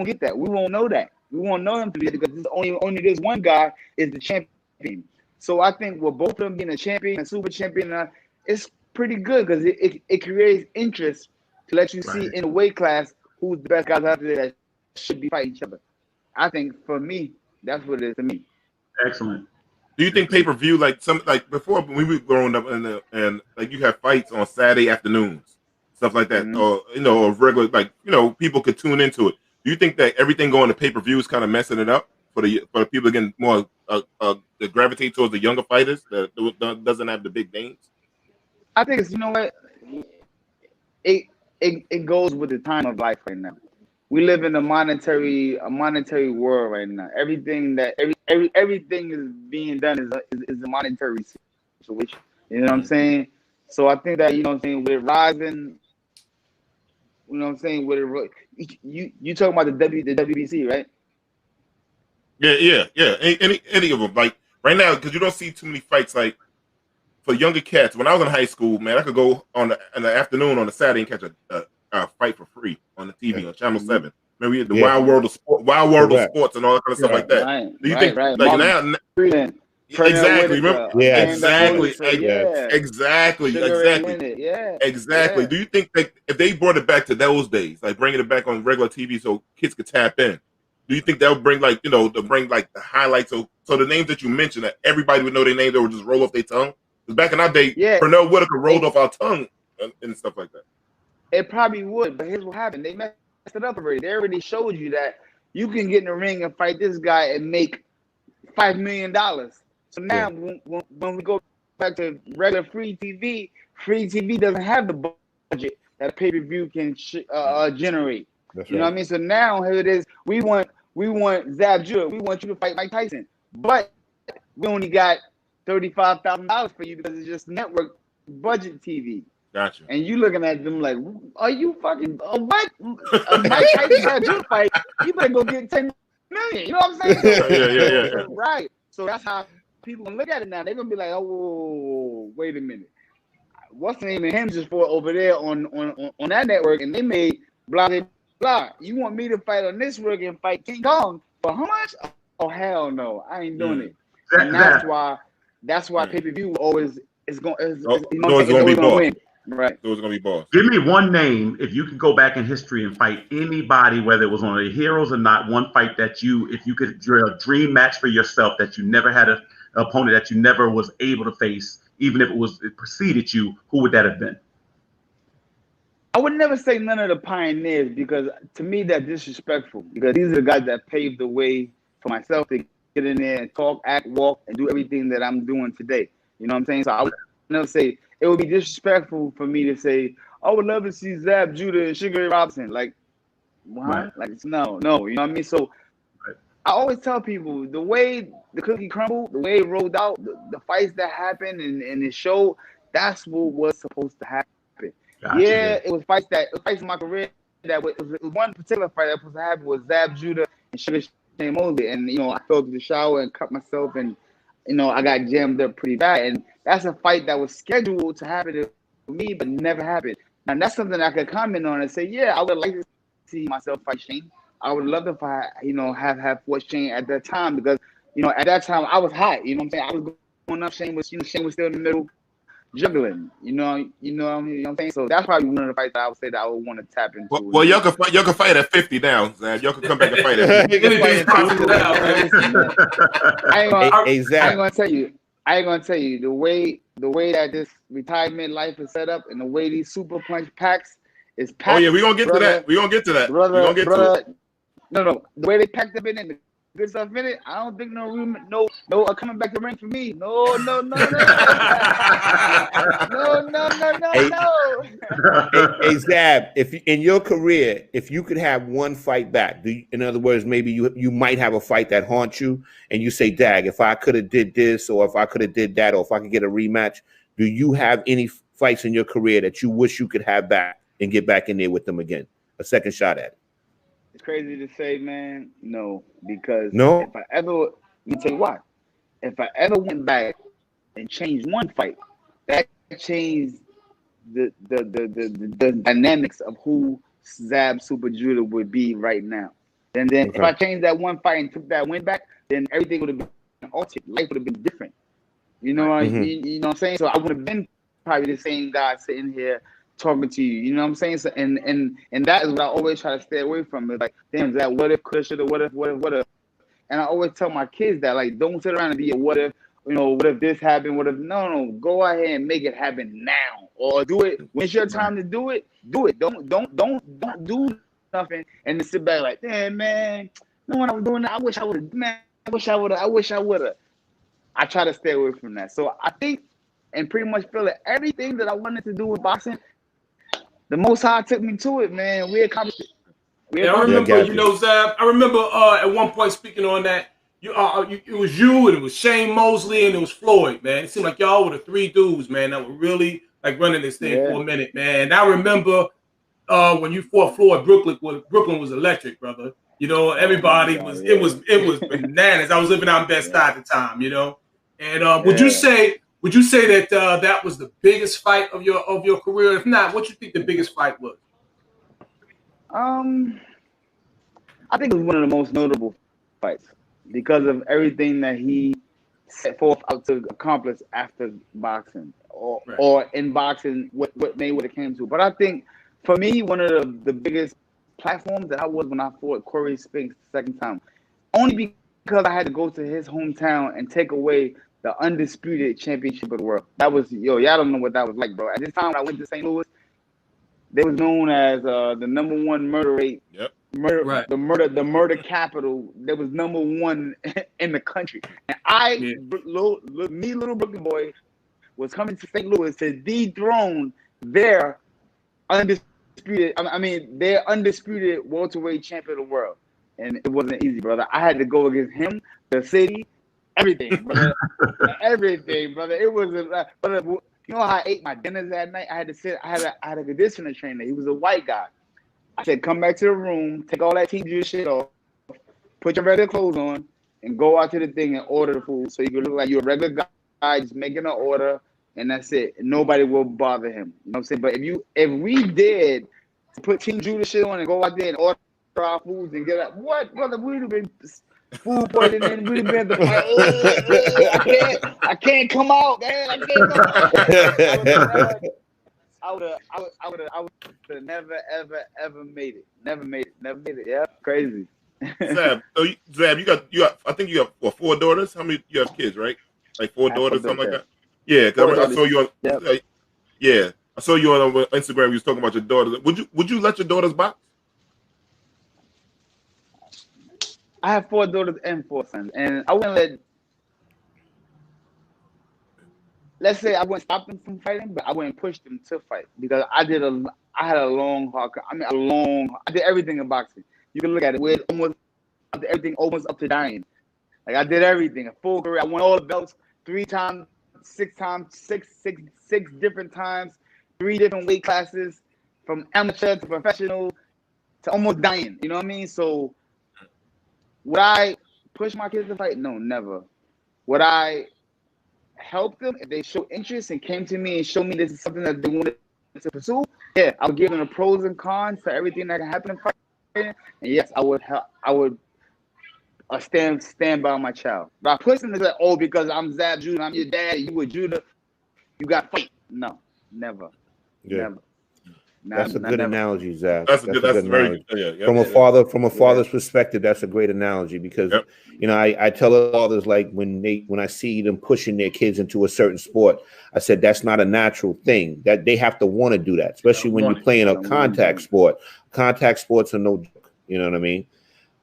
get that. We won't know that. We won't know him to be because this only this one guy is the champion. So I think with both of them being a champion and super champion, it's pretty good because it creates interest to let you see in a weight class who's the best guys out there that should be fighting each other. I think for me, that's what it is to me. Excellent. Do you think pay-per-view like before when we were growing up and like you have fights on Saturday afternoons, stuff like that, or regular people could tune into it. Do you think that everything going to pay-per-view is kind of messing it up for the people getting more that gravitate towards the younger fighters that doesn't have the big names? I think it's what it goes with the time of life right now. We live in a monetary world right now. Everything is being done is a monetary situation. You know what I'm saying? So I think that with it rising, with it, you talking about the WBC, right? Yeah. Any of them like right now because you don't see too many fights like. For younger cats, when I was in high school, man, I could go in the afternoon on a Saturday and catch a fight for free on the TV on Channel 7. Maybe we had the Wild World of Sports and all that kind of stuff like that. Right, Do you think like now? Exactly. Remember? Exactly. Do you think that if they brought it back to those days, like bringing it back on regular TV so kids could tap in? Do you think that would bring the highlights? So the names that you mentioned that everybody would know their name, they would just roll off their tongue. Because back in our day, Pernell Whitaker rolled off our tongue and stuff like that. It probably would, but here's what happened. They messed it up already. They already showed you that you can get in the ring and fight this guy and make $5 million. So now when we go back to regular free TV doesn't have the budget that pay-per-view can generate. That's you know what I mean? So now here it is. We want Zab Judah. We want you to fight Mike Tyson. But we only got $35,000 for you because it's just network budget TV. Gotcha. And you looking at them like, are you fucking what? Mike Tyson had you fight. You better go get $10 million. You know what I'm saying? Yeah. Right. So that's how people gonna look at it now. They're gonna be like, oh, wait a minute. What's the name of him just for over there on that network? And they made blah blah blah. You want me to fight on this work and fight King Kong for how much? Oh hell no, I ain't doing it. And that's why pay-per-view always is going to be boss. Right. So it's going to be boss. Give me one name if you could go back in history and fight anybody, whether it was on the Heroes or not, one fight that if you could draw a dream match for yourself that you never had an opponent that you never was able to face, even if it preceded you, who would that have been? I would never say none of the pioneers because to me that's disrespectful because these are the guys that paved the way for myself to get in there and talk, act, walk, and do everything that I'm doing today. You know what I'm saying? So I would never say it would be disrespectful for me to say I would love to see Zab Judah and Sugar Ray Robinson. Like, what? Right. Like, no. You know what I mean? So I always tell people the way the cookie crumbled, the way it rolled out, the fights that happened and the show, that's what was supposed to happen. Gotcha. It was fights in my career that was one particular fight that was supposed to happen was Zab Judah and Sugar Ray Mosley. And, I fell to the shower and cut myself and I got jammed up pretty bad, and that's a fight that was scheduled to happen for me, but never happened. And that's something I could comment on and say, yeah, I would like to see myself fight Shane. I would love to fight, have fought Shane at that time, because at that time I was hot. You know what I'm saying? I was going up. Shane was still in the middle, juggling. You know what I'm saying? So that's probably one of the fights that I would say that I would want to tap into. Well, y'all can fight at 50 now, Zab. Y'all can come back and fight at 50. I ain't gonna tell you the way that this retirement life is set up, and the way these super punch packs is packed. Oh yeah, we're gonna get to that. We're gonna get to that. Brother, we're gonna get to it. No. The way they packed up in it, the good stuff in it, I don't think no coming back to ring for me. No. Hey, Zab, if in your career, if you could have one fight back, in other words, maybe you might have a fight that haunts you, and you say, "Dag, if I could have did this, or if I could have did that, or if I could get a rematch," do you have any fights in your career that you wish you could have back and get back in there with them again, a second shot at it? It's crazy to say, man. No, because let me tell you why. If I ever went back and changed one fight, that changed the dynamics of who Zab Super Judah would be right now. And then if I changed that one fight and took that win back, then everything would have been altered. Life would have been different. You know what I'm saying? So I would have been probably the same guy sitting here talking to you. You know what I'm saying? So and that is what I always try to stay away from. It's like, damn, that what if, coulda, shoulda, what if. And I always tell my kids that, like, don't sit around and be a what if, what if this happened, what if, no, go ahead and make it happen now, or do it when it's your time to do it. Don't do nothing and then sit back like, damn, man, no, when I was doing that, I wish I would have. I try to stay away from that. So I think, and pretty much feel that everything that I wanted to do with boxing, the Most High took me to it, man. We accomplished it. I remember, Zab, I remember at one point speaking on that, it was you, and it was Shane Mosley, and it was Floyd, man. It seemed like y'all were the three dudes, man, that were really like running this thing for a minute, man. And I remember when you fought Floyd, Brooklyn was electric, brother. Everybody it was bananas. I was living out in Bed-Stuy at the time, And would you say that that was the biggest fight of your career? If not, what you think the biggest fight was? I think it was one of the most notable fights because of everything that he set forth out to accomplish after boxing or in boxing, what it came to. But I think for me, one of the biggest platforms that I was when I fought Corey Spinks the second time, only because I had to go to his hometown and take away the undisputed championship of the world. That was, y'all don't know what that was like, bro. At this time when I went to St. Louis, they was known as the number one murder rate. Yep. The murder capital. That was number one in the country. And little Brooklyn boy, was coming to St. Louis to dethrone their undisputed. Their undisputed welterweight champion of the world, and it wasn't easy, brother. I had to go against him, the city, everything, brother. Everything, brother. It was, brother. You know how I ate my dinners that night? I had a conditioner trainer. He was a white guy. I said, come back to the room, take all that Team Judah shit off, put your regular clothes on, and go out to the thing and order the food so you can look like you're a regular guy just making an order, and that's it. Nobody will bother him. You know what I'm saying? But if we did put Team Judah shit on and go out there and order our foods and get up, what, brother? We'd have been food poisoning. We'd have been the fight. I can't come out, man. I can't come out. I would have never, ever made it. Never made it. Yeah, crazy. Zab, you got. I think you have 4 daughters. How many you have kids, right? Like 4 daughters, something like that. Yeah, because I saw you on. Yep. I saw you on Instagram. You was talking about your daughters. Would you let your daughters box? I have 4 daughters and 4 sons, and I wouldn't let. Let's say I wouldn't stop them from fighting, but I wouldn't push them to fight because I did everything in boxing. You can look at it with everything almost up to dying. Like I did everything, a full career. I won all the belts 3 times, 6 different times, 3 different weight classes, from amateur to professional to almost dying. You know what I mean? So would I push my kids to fight? No, never. would I help them if they show interest and came to me and showed me this is something that they wanted to pursue? Yeah, I would give them the pros and cons to everything that can happen in fighting. And yes, I would help. I would stand by my child. But I push them to say, oh, because I'm Zab Judah, I'm your dad, you were Judah, you got to fight. No, never. Yeah. Never. That's a good analogy, Zach. That's a good analogy. Yeah, from a father's perspective, that's a great analogy because you know I tell fathers like when I see them pushing their kids into a certain sport, I said that's not a natural thing. That they have to want to do that, especially when you're playing a contact sport. Contact sports are no joke. You know what I mean?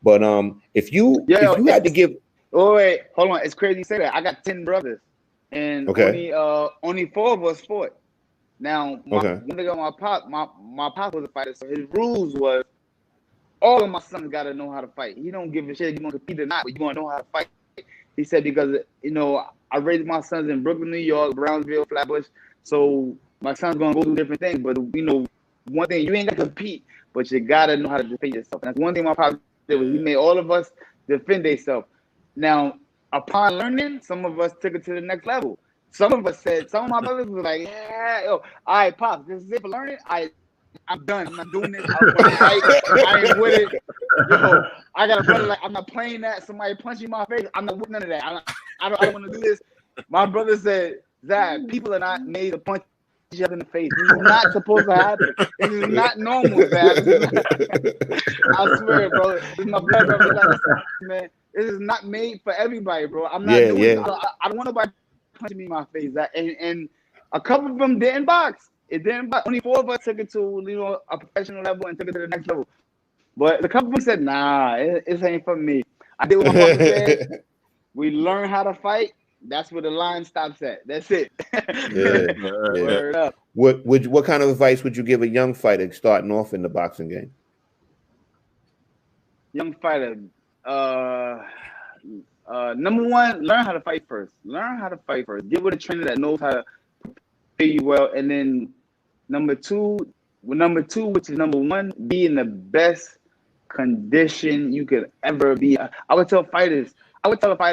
But if you had to give, oh wait, hold on, it's crazy you say that. I got 10 brothers, and only 4 of us fought. Now, one thing on my pop was a fighter, so his rules was all of my sons got to know how to fight. He don't give a shit if you want to compete or not, but you want to know how to fight. He said because I raised my sons in Brooklyn, New York, Brownsville, Flatbush, so my son's gonna go through different things. But one thing you ain't got to compete, but you got to know how to defend yourself. And that's one thing my pop did was he made all of us defend themselves. Now, upon learning, some of us took it to the next level. Some of us said, some of my brothers were like, yeah, yo, all right, Pops, this is it for learning. I'm done. I'm not doing this. I ain't with it. Yo, I got a brother like, I'm not playing that. Somebody punching my face. I'm not with none of that. I don't want to do this. My brother said, Zach, people are not made to punch each other in the face. This is not supposed to happen. This is not normal, Zach. I swear, bro. This is my blood brother. Man, this is not made for everybody, bro. I'm not doing it. I don't want nobody punching me in my face. And a couple of them didn't box. It didn't box. Only 4 of us took it to a professional level and took it to the next level. But a couple of them said, nah, it ain't for me. I did what my mother said. We learn how to fight. That's where the line stops at. That's it. Word up. What kind of advice would you give a young fighter starting off in the boxing game? Young fighter, number 1, learn how to fight first. Learn how to fight first. Get with a trainer that knows how to prepare you well. And then number two, which is number 1, be in the best condition you could ever be. I would tell a fighter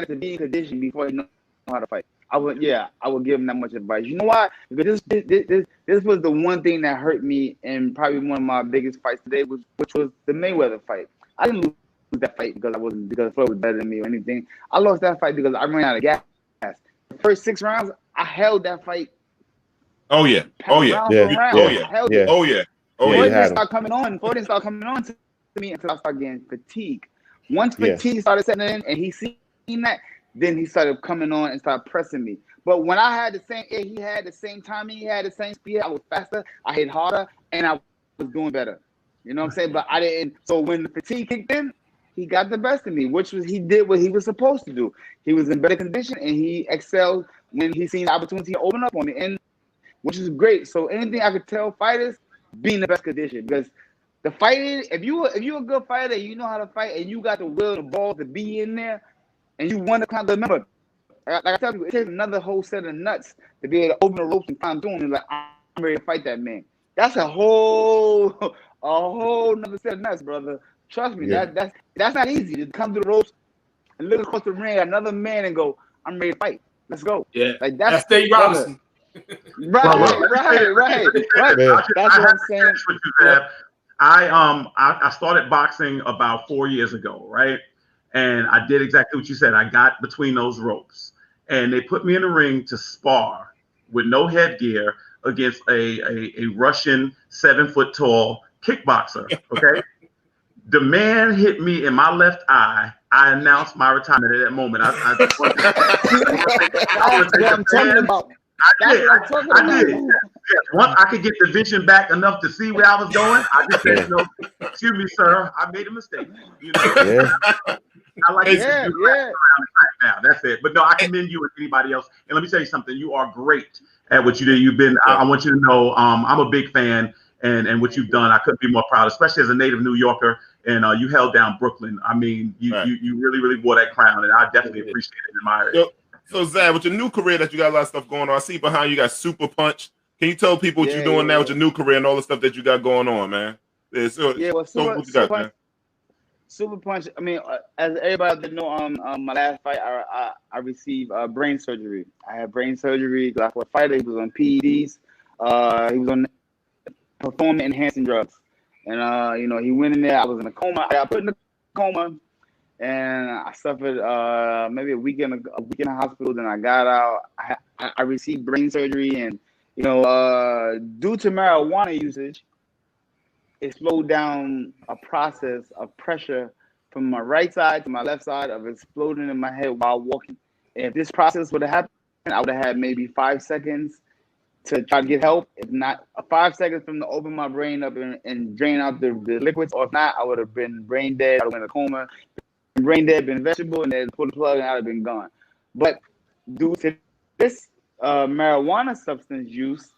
to be in condition before you know how to fight. I would give them that much advice. You know why? Because this was the one thing that hurt me and probably one of my biggest fights today, which was the Mayweather fight. I didn't lose that fight because Floyd was better than me or anything. I lost that fight because I ran out of gas. The first 6 rounds, I held that fight. Oh yeah. Floyd didn't start coming on to me until I started getting fatigued. Once fatigue started setting in and he seen that, then he started coming on and started pressing me. But when I had the same, he had the same timing, he had the same speed, I was faster, I hit harder, and I was doing better. You know what I'm saying? But I didn't. So when the fatigue kicked in, he got the best of me, he did what he was supposed to do. He was in better condition and he excelled when he seen the opportunity to open up on me, and which is great. So anything I could tell fighters, be in the best condition, because the fighting, if you're a good fighter, you know how to fight, and you got the will and the balls to be in there, and you want to climb. Remember, like I tell you, it takes another whole set of nuts to be able to open the ropes and climb through. And like, I'm ready to fight that man. That's a whole another set of nuts, brother. Trust me, that's not easy to come through the ropes and look across the ring at another man and go, I'm ready to fight. Let's go. Yeah, like that's Dave Robinson. Right. That's what I'm saying. I started boxing about 4 years ago, right? And I did exactly what you said. I got between those ropes, and they put me in the ring to spar with no headgear against a Russian 7-foot-tall kickboxer. Okay, the man hit me in my left eye. I announced my retirement at that moment. That's what I'm talking about. I did. Yeah. Once I could get the vision back enough to see where I was going, I just said, "No, excuse me, sir, I made a mistake." You know, I like to do right now. That's it. But no, I commend you and anybody else. And let me tell you something: you are great at what you do. You've been. I want you to know, I'm a big fan, and what you've done, I couldn't be more proud, especially as a native New Yorker. And you held down Brooklyn. I mean, you really, really wore that crown, and I definitely appreciate it and admire it. So, Zach, with your new career that you got a lot of stuff going on, I see behind you got Super Punch. Can you tell people what you're doing now with your new career and all the stuff that you got going on, man? Super Punch. I mean, as everybody that know, my last fight, I received brain surgery. I had brain surgery. I was a fighter. He was on PEDs. He was on performance enhancing drugs, and you know, he went in there. I was in a coma. I got put in a coma, and I suffered maybe a week in a hospital. Then I got out. I received brain surgery, and you know, due to marijuana usage, it slowed down a process of pressure from my right side to my left side of exploding in my head while walking. If this process would have happened, I would have had maybe 5 seconds to try to get help. If not, 5 seconds from to open my brain up and drain out the liquids. Or if not, I would have been brain dead. I would have been in a coma, brain dead, been vegetable, and then pull the plug and I would have been gone. But due to this marijuana substance use,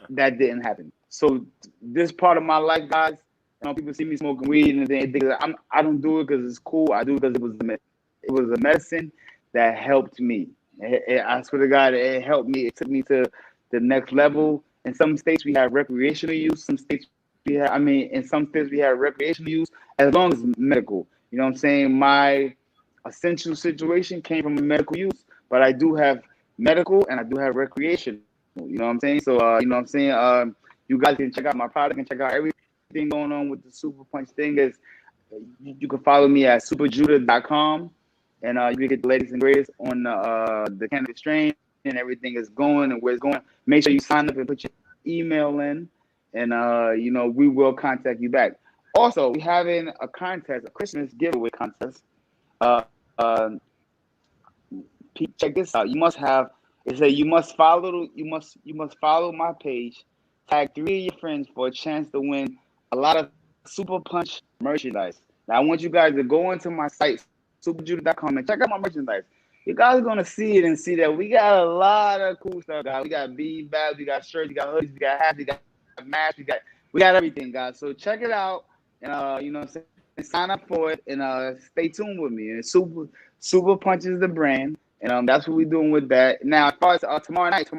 that didn't happen. So this part of my life, guys, you know, people see me smoking weed and they think that I don't do it because it's cool. I do it because it was a medicine that helped me. I swear to God, it helped me. It took me to the next level. In some states, we have recreational use. Some states in some states we have recreational use as long as medical. You know what I'm saying? My essential situation came from medical use, but I do have medical and I do have recreational. You know what I'm saying? So, you know what I'm saying? You guys can check out my product and check out everything going on with the Super Punch thing. Is you can follow me at superjudah.com, and you can get the latest and greatest on the cannabis strain and everything is going and where it's going. Make sure you sign up and put your email in, and you know, we will contact you back. Also, we're having a contest, a Christmas giveaway contest. Check this out. You must have. It says you must follow my page. Tag 3 of your friends for a chance to win a lot of Super Punch merchandise. Now, I want you guys to go into my site, superjudah.com, and check out my merchandise. You guys are going to see it and see that we got a lot of cool stuff, guys. We got bean bags, we got shirts, we got hoodies, we got hats, we got masks, we got everything, guys. So check it out, and you know, sign up for it, and stay tuned with me. And Super Punch is the brand, and that's what we're doing with that. Now, as far as tomorrow night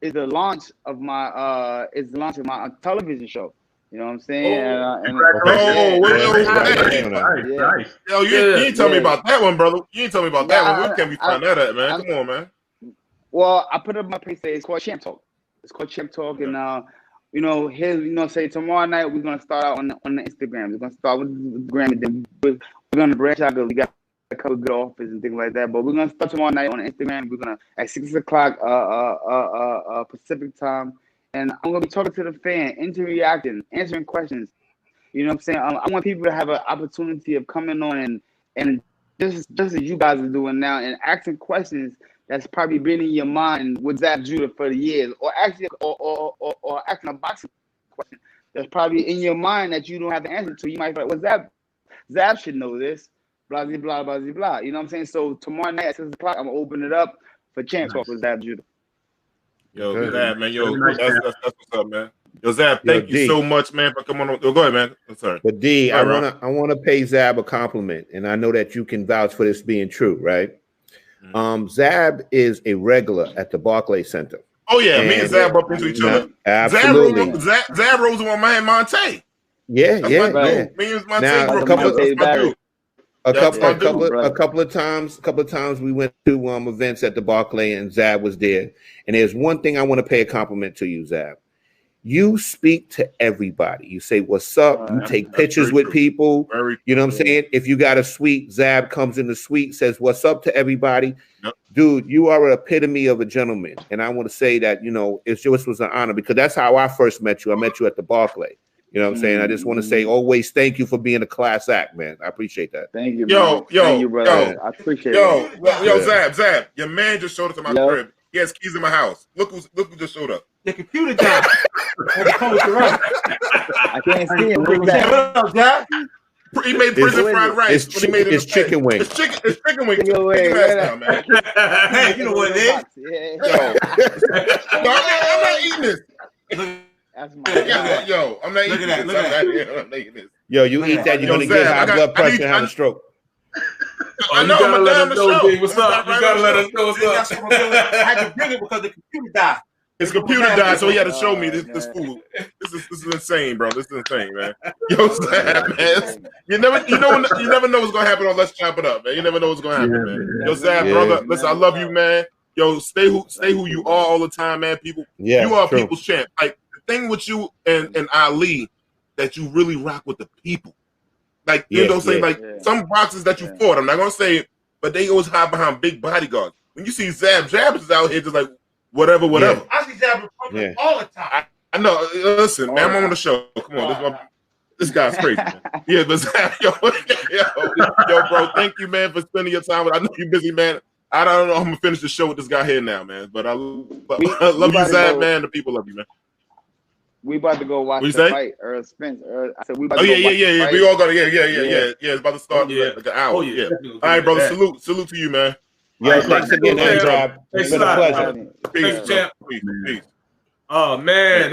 is the launch of my television show. You know what I'm saying? Nice. Yo, you ain't tell me about that one, brother. You ain't tell me about that one. Where can we find that at, man? Come on, man. Well, I put up my page. It's called Champ Talk. It's called Champ Talk, and you know, here, you know, say tomorrow night we're gonna start out on the Instagram. We're gonna start with the Gram, and then we're gonna branch out because we got a couple of good offers and things like that. But we're gonna start tomorrow night on Instagram. We're gonna at 6 o'clock Pacific time, and I'm gonna be talking to the fan, interacting, answering questions. You know what I'm saying? I want people to have an opportunity of coming on and just as you guys are doing now, and asking questions that's probably been in your mind with Zab Judah for the years, or actually or asking a boxing question that's probably in your mind that you don't have the answer to. You might be like, well, Zab should know this. Blah, blah, blah, blah, blah. You know what I'm saying? So tomorrow night at 6 o'clock, I'm going to open it up for Champ Talk with Zab Judah. Yo, Zab, man. Yo, that's what's up, man. Yo, Zab, thank you so much, man, for coming on. Go ahead, man. I'm sorry. But D, I wanna pay Zab a compliment, and I know that you can vouch for this being true, right? Zab is a regular at the Barclay Center. Oh, yeah. Me and Zab up into each other. Absolutely. Zab rose with my man Monte. Yeah. Me and Monte. Now, a couple of times we went to events at the Barclay and Zab was there. And there's one thing I want to pay a compliment to you, Zab. You speak to everybody. You say what's up. You take pictures with people. You know what I'm saying? If you got a suite, Zab comes in the suite, says what's up to everybody. Yep. Dude, you are an epitome of a gentleman. And I want to say that, you know, it just was an honor, because that's how I first met you. I met you at the Barclay. You know what I'm saying? I just want to say always thank you for being a class act, man. I appreciate that. Thank you, thank you, brother. I appreciate it. Yo, Zab, your man just showed up to my crib. He has keys in my house. Look who just showed up. The computer died. I can't see him. What up, Zab? He made prison fried rice. It's chicken wings. It's chicken wings. Man. Hey, you know what it is? I'm not eating this. That's my yo, I'm not eating this. I'm not eating this. Yo, you eat that, you're going to get high blood pressure and have a stroke. I know, I'm let us know, what's up. You gotta let us know what's up. I had to bring it because the computer died. His computer died, so he had to show me this food. This is insane, bro. This is insane, man. Yo, Zab, man. You never know what's gonna happen on Let's Chop It Up, man. You never know what's gonna happen, man. Yo, Zab, brother, listen, I love you, man. Yo, stay who you are all the time, man. People, you are people's champ. Like the thing with you and Ali, that you really rock with the people. Like you know what I'm saying? Like some boxers that you fought, I'm not gonna say it, but they always hide behind big bodyguards. When you see Zab is out here just like whatever. I see Zab all the time. I know. Listen, man, I'm on the show. Come on, this guy's crazy. Man. Yeah, but Zab, yo, bro, thank you, man, for spending your time. I know you're busy, man. I don't know. I'm gonna finish the show with this guy here now, man. But I love you, Zab, man. The people love you, man. We about to go watch the fight. Earl Spence. I said we about to go watch the fight. We all got to. Yeah. It's about to start like an hour. Yeah. All right, brother. Salute to you, man. Yeah, thanks again, Rob. It's been a pleasure. Peace, champ. Peace. Oh man,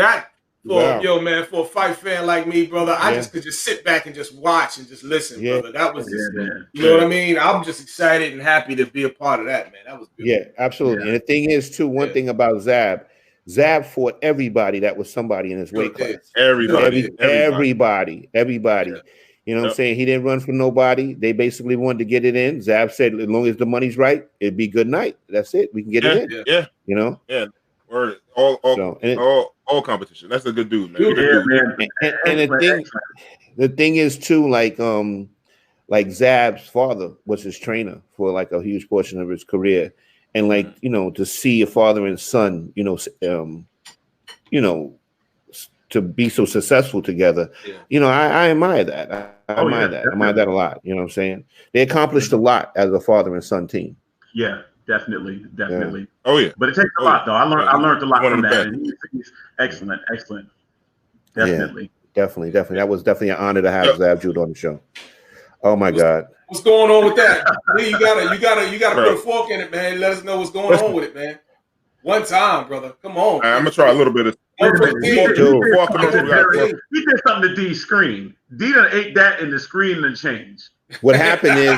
for a fight fan like me, brother, I just could just sit back and just watch and just listen, brother. That was just, you know what I mean? I'm just excited and happy to be a part of that, man. That was good. Yeah, absolutely. And the thing is, too, one thing about Zab fought everybody that was somebody in his weight class. Everybody. You know what I'm saying? He didn't run from nobody. They basically wanted to get it in. Zab said, as long as the money's right, it'd be good night. That's it. We can get it in. Yeah. You know? Yeah. Or all competition. That's a good dude, man. And the thing is too, like Zab's father was his trainer for like a huge portion of his career. And like, you know, to see a father and son, to be so successful together, I admire that. I admire that a lot. You know what I'm saying? They accomplished a lot as a father and son team. Yeah, definitely. Yeah. Oh yeah. But it takes a lot though. I learned a lot from that. He's excellent. Definitely. Yeah, definitely. That was definitely an honor to have Zab Judah on the show. Oh my God. What's going on with that? Lee, you gotta put a fork in it, man. Let us know what's going on with it, man. One time, brother. Come on. I'm gonna try a little bit of. He did something to D's screen. D done ate that in the screen and changed. What happened is,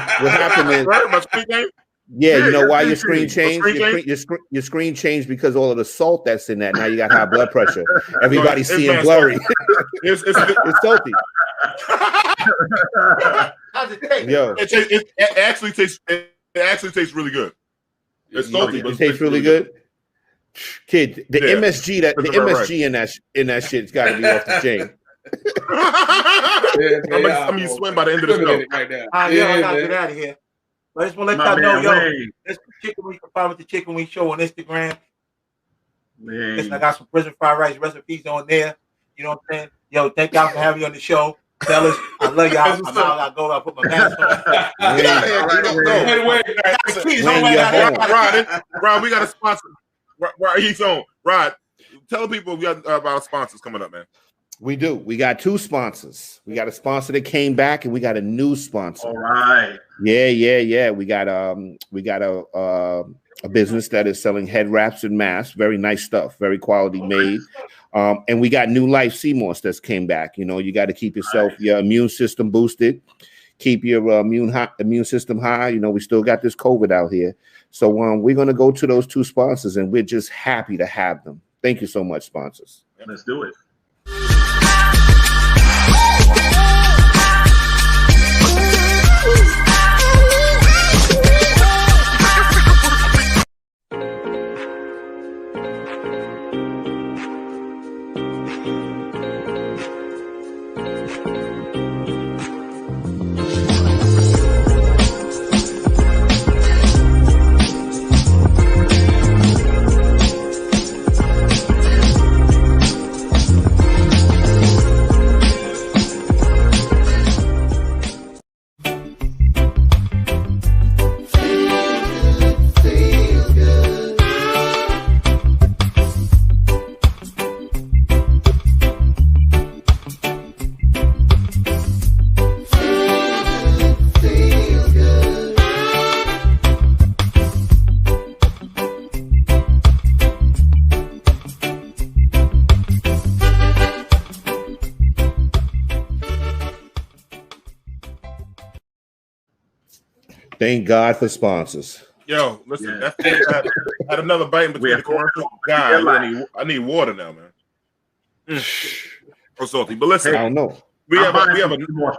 you know why your screen changed? Your screen changed because all of the salt that's in that. Now you got high blood pressure. Everybody's seeing blurry. It's salty. How's it taste? Yo, it actually tastes really good. It's salty, but it tastes really good. Kid, the MSG in that shit's got to be off the chain. I'm gonna swim by the end of the show. Right now. I gotta get out of here. But I just want to let y'all know, this chicken wing with the Chicken Wing Show on Instagram. Listen, I got some prison fried rice recipes on there. You know what I'm saying? Yo, thank y'all for having me on the show. Fellas, I love y'all. I'm out. I go. I put my mask on. Rod, we got a sponsor. Rod, he's on. Rod, tell people we got about sponsors coming up, man. We do. We got two sponsors. We got a sponsor that came back, and we got a new sponsor. All right. Yeah. We got a business that is selling head wraps and masks. Very nice stuff. Very quality made. And we got New Life CMOS that's came back. You know, you got to keep your immune system boosted. Keep your immune system high. You know, we still got this COVID out here. So we're going to go to those two sponsors, and we're just happy to have them. Thank you so much, sponsors. Let's do it. Thank God for sponsors. Yo, listen, that thing had another bite in between the commercial. God, I need water now, man. So salty. But listen, I don't know. We have a sea moss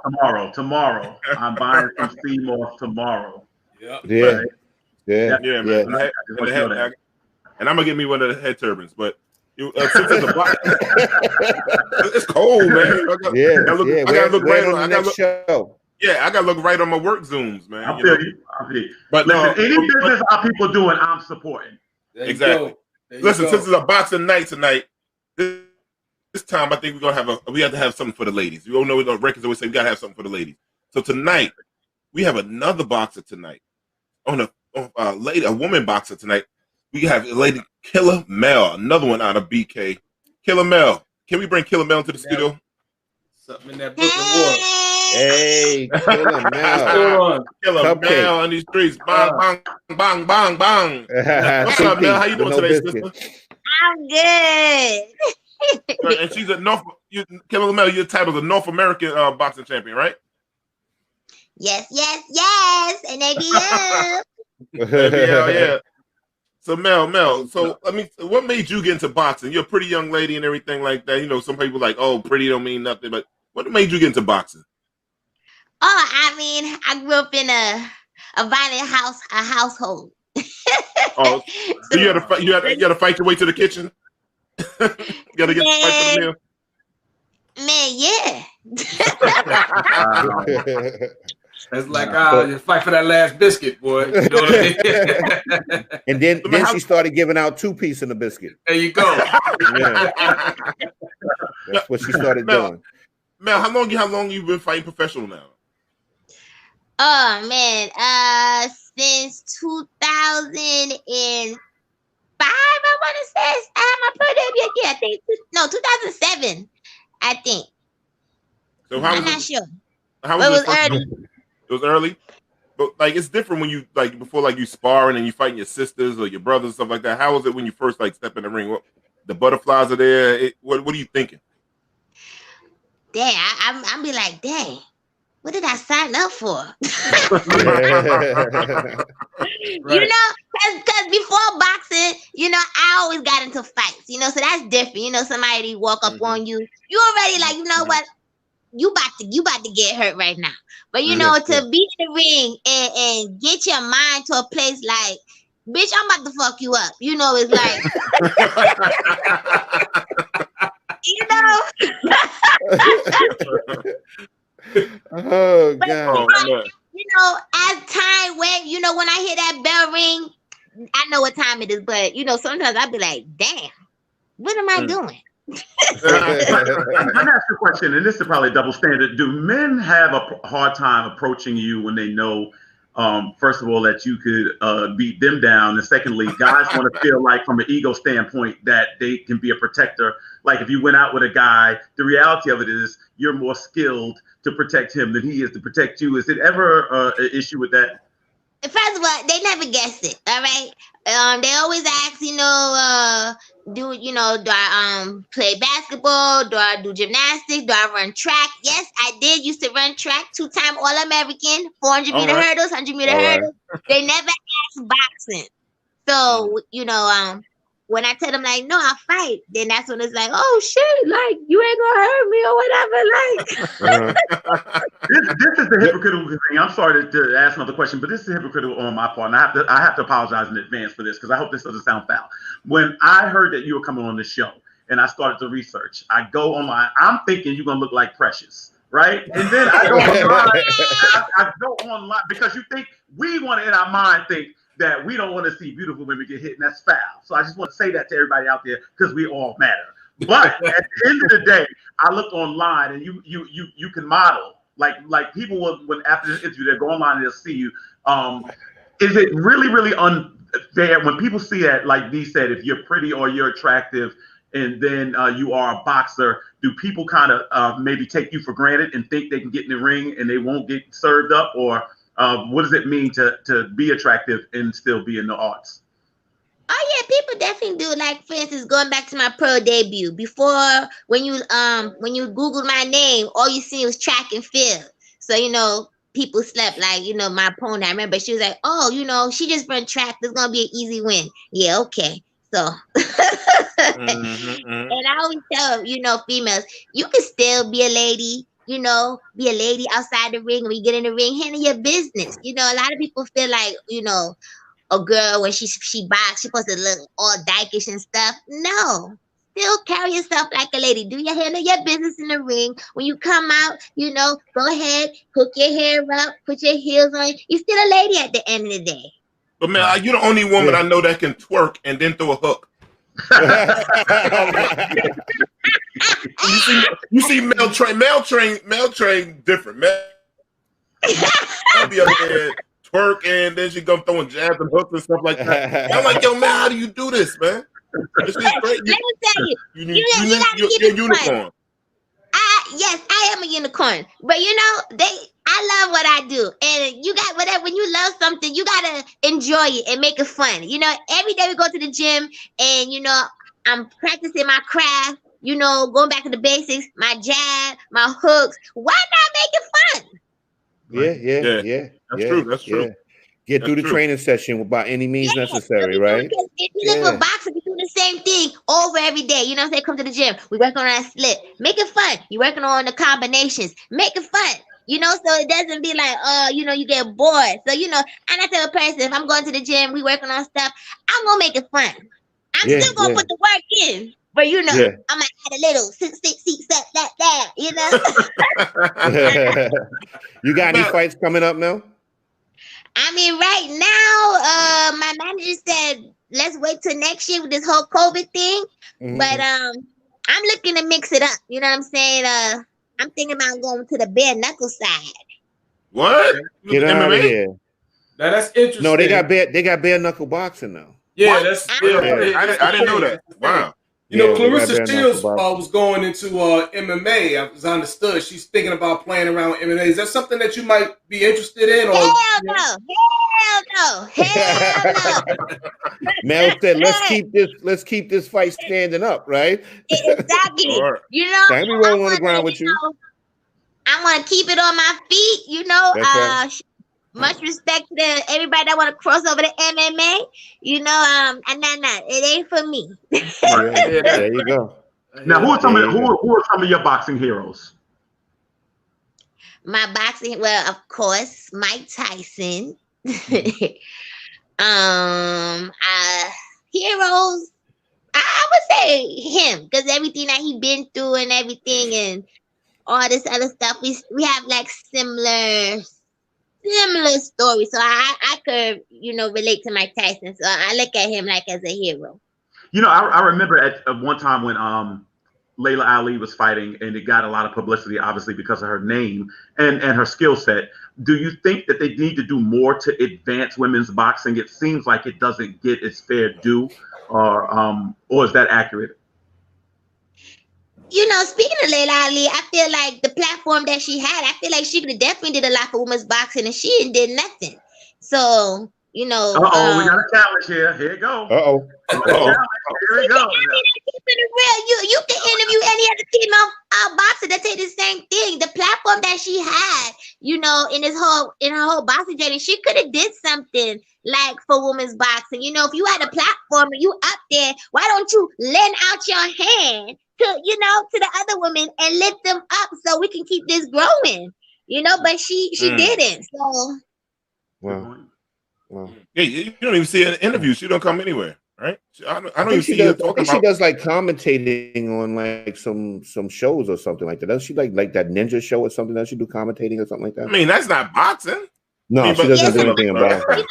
tomorrow. I'm buying some sea moss tomorrow. Yeah, man. And I'm gonna get me one of the head turbans, but since it's a box, it's cold, man. I gotta look right on the show. Yeah, I gotta look right on my work Zooms, man. I feel you. But listen, any business our people doing, I'm supporting. Exactly. Listen, since it's a boxing night tonight, this time I think we have to have something for the ladies. You all know the records always say we gotta have something for the ladies. So tonight we have another boxer tonight. A woman boxer tonight. We have a lady, Killer Mel, another one out of BK. Killer Mel. Can we bring Killer Mel into the studio? Something in that Brooklyn water. Hey, Killer Mel. Killer Mel on these streets. Bang, bang, bang, bang, bang. What's up, Mel? How you doing today, sister? I'm good. And she's Killer Mel, you're titled the North American boxing champion, right? Yes. And ABL. Yeah. So Mel, so what made you get into boxing? You're a pretty young lady and everything like that. You know, some people like, oh, pretty don't mean nothing, but what made you get into boxing? Oh, I mean, I grew up in a violent household. Oh, so you had to fight your way to the kitchen? You gotta get the fight for the meal? Man, yeah. It's like you fight for that last biscuit, boy. You know what I mean? And then she started giving out 2 pieces in the biscuit. There you go. Yeah. That's what she started doing. Mel, how long you been fighting professional now? Oh man, since 2005, I want to say I had my pro debut. Yeah, I think 2007. I think. So I'm not sure. How was it early? It was early, but like it's different when you before you sparring and you fighting your sisters or your brothers and stuff like that. How was it when you first step in the ring? The butterflies are there. What are you thinking? Dang, I'm be like, dang, what did I sign up for? You know, because before boxing, I always got into fights. So that's different. Somebody walk up on you, you already you know what? You about to get hurt right now. But to be in the ring and get your mind to a place like, bitch, I'm about to fuck you up. It's like Oh God. As time went, when I hear that bell ring, I know what time it is. But sometimes I'll be like, damn, what am I doing? Let me ask you a question, and this is probably double standard. Do men have a hard time approaching you when they know, first of all, that you could beat them down, and secondly, guys want to feel like, from an ego standpoint, that they can be a protector? Like if you went out with a guy, the reality of it is you're more skilled to protect him than he is to protect you. Is it ever an issue with that? First of all, they never guess it. All right. They always ask, do I play basketball? Do I do gymnastics? Do I run track? Yes, I did used to run track, 2-time All-American, 400-meter hurdles, 100-meter hurdles. They never asked boxing. So, when I tell them no, I'll fight, then that's when it's like, oh shit, you ain't gonna hurt me or whatever. This is the hypocritical thing. I'm sorry to ask another question, but this is hypocritical on my part, and I have to apologize in advance for this because I hope this doesn't sound foul. When I heard that you were coming on the show and I started to research, I go online. I'm thinking you're gonna look like Precious, right? And then I go online. I go online because you think we want to, in our mind, think that we don't want to see beautiful women get hit, and that's foul. So I just want to say that to everybody out there because we all matter. But at the end of the day, I looked online, and you can model like people will, when after this interview they go online and they'll see you. Is it really unfair when people see that, like Dee said, if you're pretty or you're attractive, and then you are a boxer? Do people kind of maybe take you for granted and think they can get in the ring and they won't get served up, or what does it mean to be attractive and still be in the arts? Oh yeah, people definitely do. Like, for instance, going back to my pro debut, before when you Googled my name, all you see was track and field. So people slept, like, you know, my opponent. I remember she was like, oh, you know, she just run track. There's going to be an easy win. Yeah, okay. So, and I always tell, you know, females, you can still be a lady, you know, be a lady outside the ring. When you get in the ring, handle your business. You know, a lot of people feel like, you know, a girl, when she box, she's supposed to look all dykish and stuff. No. Still carry yourself like a lady. Do your handle your business in the ring. When you come out, you know, go ahead, hook your hair up, put your heels on. You're still a lady at the end of the day. But man, you're the only woman I know that can twerk and then throw a hook. you see male train different. I'll be up there twerk and then she come throwing jabs and hooks and stuff like that. And I'm like, yo, man, how do you do this, man? This is great. Let me tell you, you gotta keep you're it unicorn. fun. Yes, I am a unicorn, but you know, I love what I do, and you got whatever. When you love something, you gotta enjoy it and make it fun. You know, every day we go to the gym, and you know, I'm practicing my craft. You know, going back to the basics, my jab, my hooks. Why not make it fun? Yeah. That's true. Get through the training session by any means necessary, right? If you live with boxing, you do the same thing over every day. You know what I'm saying? Come to the gym. We work on that split. Make it fun. You working on the combinations. Make it fun. You know, so it doesn't be like, you know, you get bored. So, you know, and I tell a person, if I'm going to the gym, we working on stuff, I'm going to make it fun. I'm still going to put the work in. But, you know, I'm going to add a little seat, that, you know. You got any fights coming up now? I mean, right now, my manager said, let's wait till next year with this whole COVID thing. Mm-hmm. But I'm looking to mix it up. You know what I'm saying? I'm thinking about going to the bare knuckle side. What? Get out of here. Now that's interesting. No, they got bare knuckle boxing now. Yeah, I didn't know that. Wow. You know, Clarissa Shields was going into MMA. I was understood. She's thinking about playing around with MMA. Is that something that you might be interested in? Or Hell no. Mel said, let's keep this fight standing up, right? Exactly. Right. You know, I be rolling on the ground with you. I want to keep it on my feet. You know, much respect to everybody that want to cross over to MMA. You know, it ain't for me. There you go. Now, who are some of your boxing heroes? My boxing, well, of course, Mike Tyson. Heroes, I would say him, because everything that he been through and everything and all this other stuff, we have like similar stories. So I could, you know, relate to Mike Tyson. So I look at him like as a hero. You know, I remember at one time when Layla Ali was fighting, and it got a lot of publicity, obviously, because of her name and her skill set. Do you think that they need to do more to advance women's boxing? It seems like it doesn't get its fair due, or is that accurate? You know, speaking of Layla Ali, I feel like the platform that she had, I feel like she could have definitely did a lot for women's boxing, and she did nothing. So, you know. We got a challenge here. Here you go. Here we go. Keeping it real. You can interview any other female boxer that say the same thing. The platform that she had, you know, in her whole boxing journey, she could have did something like for women's boxing. You know, if you had a platform and you up there, why don't you lend out your hand to, you know, to the other women and lift them up so we can keep this growing? You know, but she didn't. So. Wow. Yeah, you don't even see an interview. She don't come anywhere, right? I don't even see her talking about. She does like commentating on like some shows or something like that. Does she like that ninja show or something? Does she do commentating or something like that? I mean, that's not boxing. No, she doesn't do anything about it.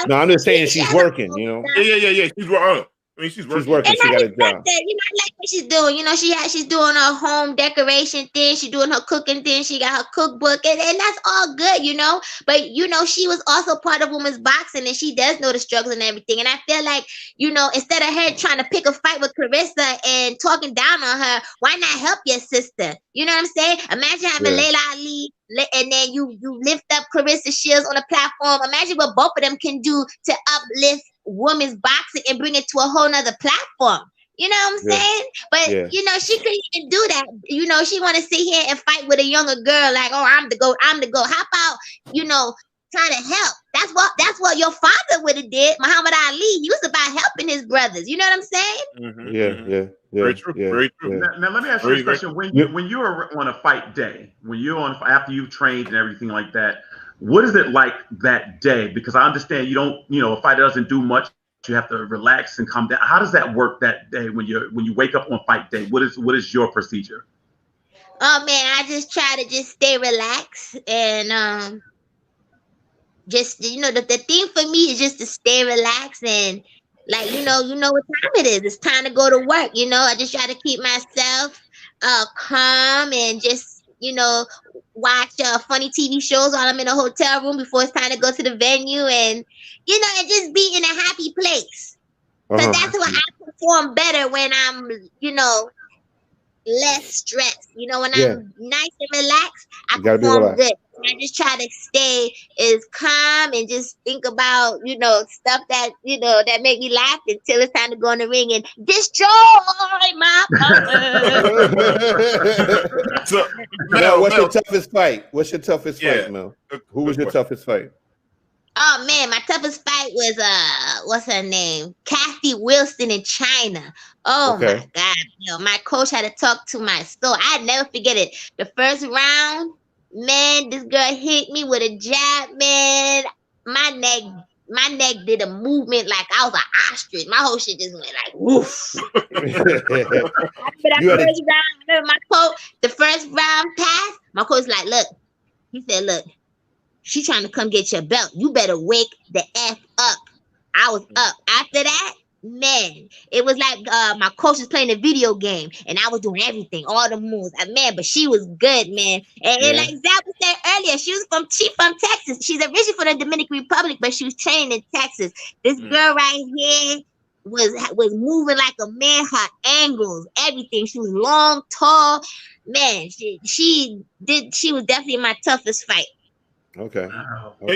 No, I'm just saying she's working, you know. Yeah. She's working. I mean, she's working. She got a job. You know, I like what she's doing. You know, she's doing her home decoration thing. She's doing her cooking thing. She got her cookbook, and that's all good, you know. But you know, she was also part of women's boxing, and she does know the struggles and everything. And I feel like, you know, instead of her trying to pick a fight with Clarissa and talking down on her, why not help your sister? You know what I'm saying? Imagine having Layla Ali, and then you lift up Clarissa Shields on a platform. Imagine what both of them can do to uplift women's boxing and bring it to a whole nother platform. You know what I'm saying? But you know, she couldn't even do that. You know, she want to sit here and fight with a younger girl, like, oh, I'm the GOAT, I'm the GOAT. How about, you know, try to help? That's what your father would have did. Muhammad Ali, he was about helping his brothers. You know what I'm saying? Yeah. Very true. Very true. Now let me ask you a question. When you are on a fight day, when you're on after you've trained and everything like that, what is it like that day? Because I understand you don't, you know, a fighter doesn't do much. You have to relax and calm down. How does that work that day when you wake up on fight day? What is your procedure? Oh man, I just try to just stay relaxed and just, you know, the thing for me is just to stay relaxed and like, you know what time it is. It's time to go to work. You know, I just try to keep myself calm and just, you know, watch funny TV shows while I'm in a hotel room before it's time to go to the venue, and you know, and just be in a happy place. Because that's why I perform better when I'm, you know, less stressed. You know, when I'm nice and relaxed, I perform good. I just try to stay as calm and just think about, you know, stuff that, you know, that make me laugh until it's time to go in the ring and destroy my opponent. So, Mel, what's your toughest fight? What's your toughest fight, Mel? Who was your toughest fight? Oh man, my toughest fight was what's her name? Kathy Wilson in China. Oh my God, yo, my coach had to talk to my soul. I'd never forget it. The first round, man, this girl hit me with a jab, man. My neck did a movement like I was an ostrich. My whole shit just went like woof. The first round pass, my coach like, look, he said, look, she trying to come get your belt. You better wake the F up. I was up. After that, man, it was like my coach was playing a video game and I was doing everything, all the moves. Man, but she was good, man. And like Zach was saying earlier, she's from Texas. She's originally from the Dominican Republic, but she was trained in Texas. This girl right here was moving like a man, her angles, everything. She was long, tall. Man, she was definitely my toughest fight. Okay.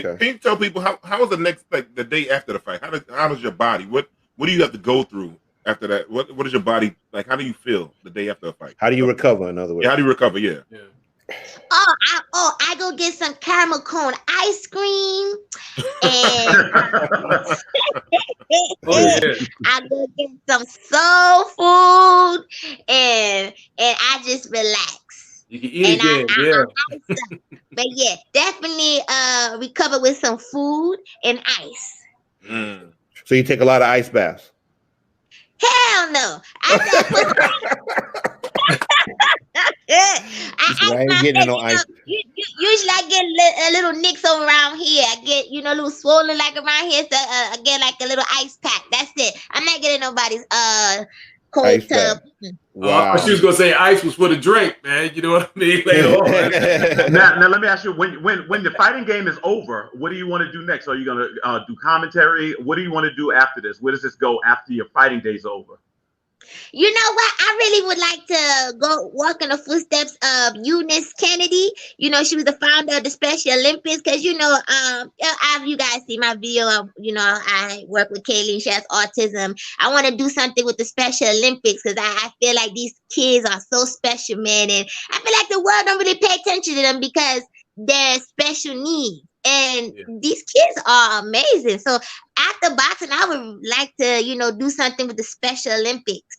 Can you tell people how was the next, like the day after the fight? How does your body, what do you have to go through after that? What is your body like? How do you feel the day after a fight? How do you recover? In other words, how do you recover? Yeah. I go get some caramel cone ice cream, and I go get some soul food, and I just relax. You can eat again, but yeah, definitely recover with some food and ice. So you take a lot of ice baths? Hell no. I ain't getting no ice. Usually I get a little nicks over around here. I get, you know, a little swollen like around here. So I get like a little ice pack. That's it. I'm not getting nobody's cold ice tub. Wow. She was gonna say ice was for the drink, man. You know what I mean? Later on. Now let me ask you: when the fighting game is over, what do you want to do next? Are you gonna do commentary? What do you want to do after this? Where does this go after your fighting day's over? You know what? I really would like to go walk in the footsteps of Eunice Kennedy. You know, she was the founder of the Special Olympics. Because, you know, you guys see my video of, you know, I work with Kayleen. She has autism. I want to do something with the Special Olympics because I feel like these kids are so special, man. And I feel like the world don't really pay attention to them because they're special needs. And these kids are amazing. So after boxing, I would like to, you know, do something with the Special Olympics.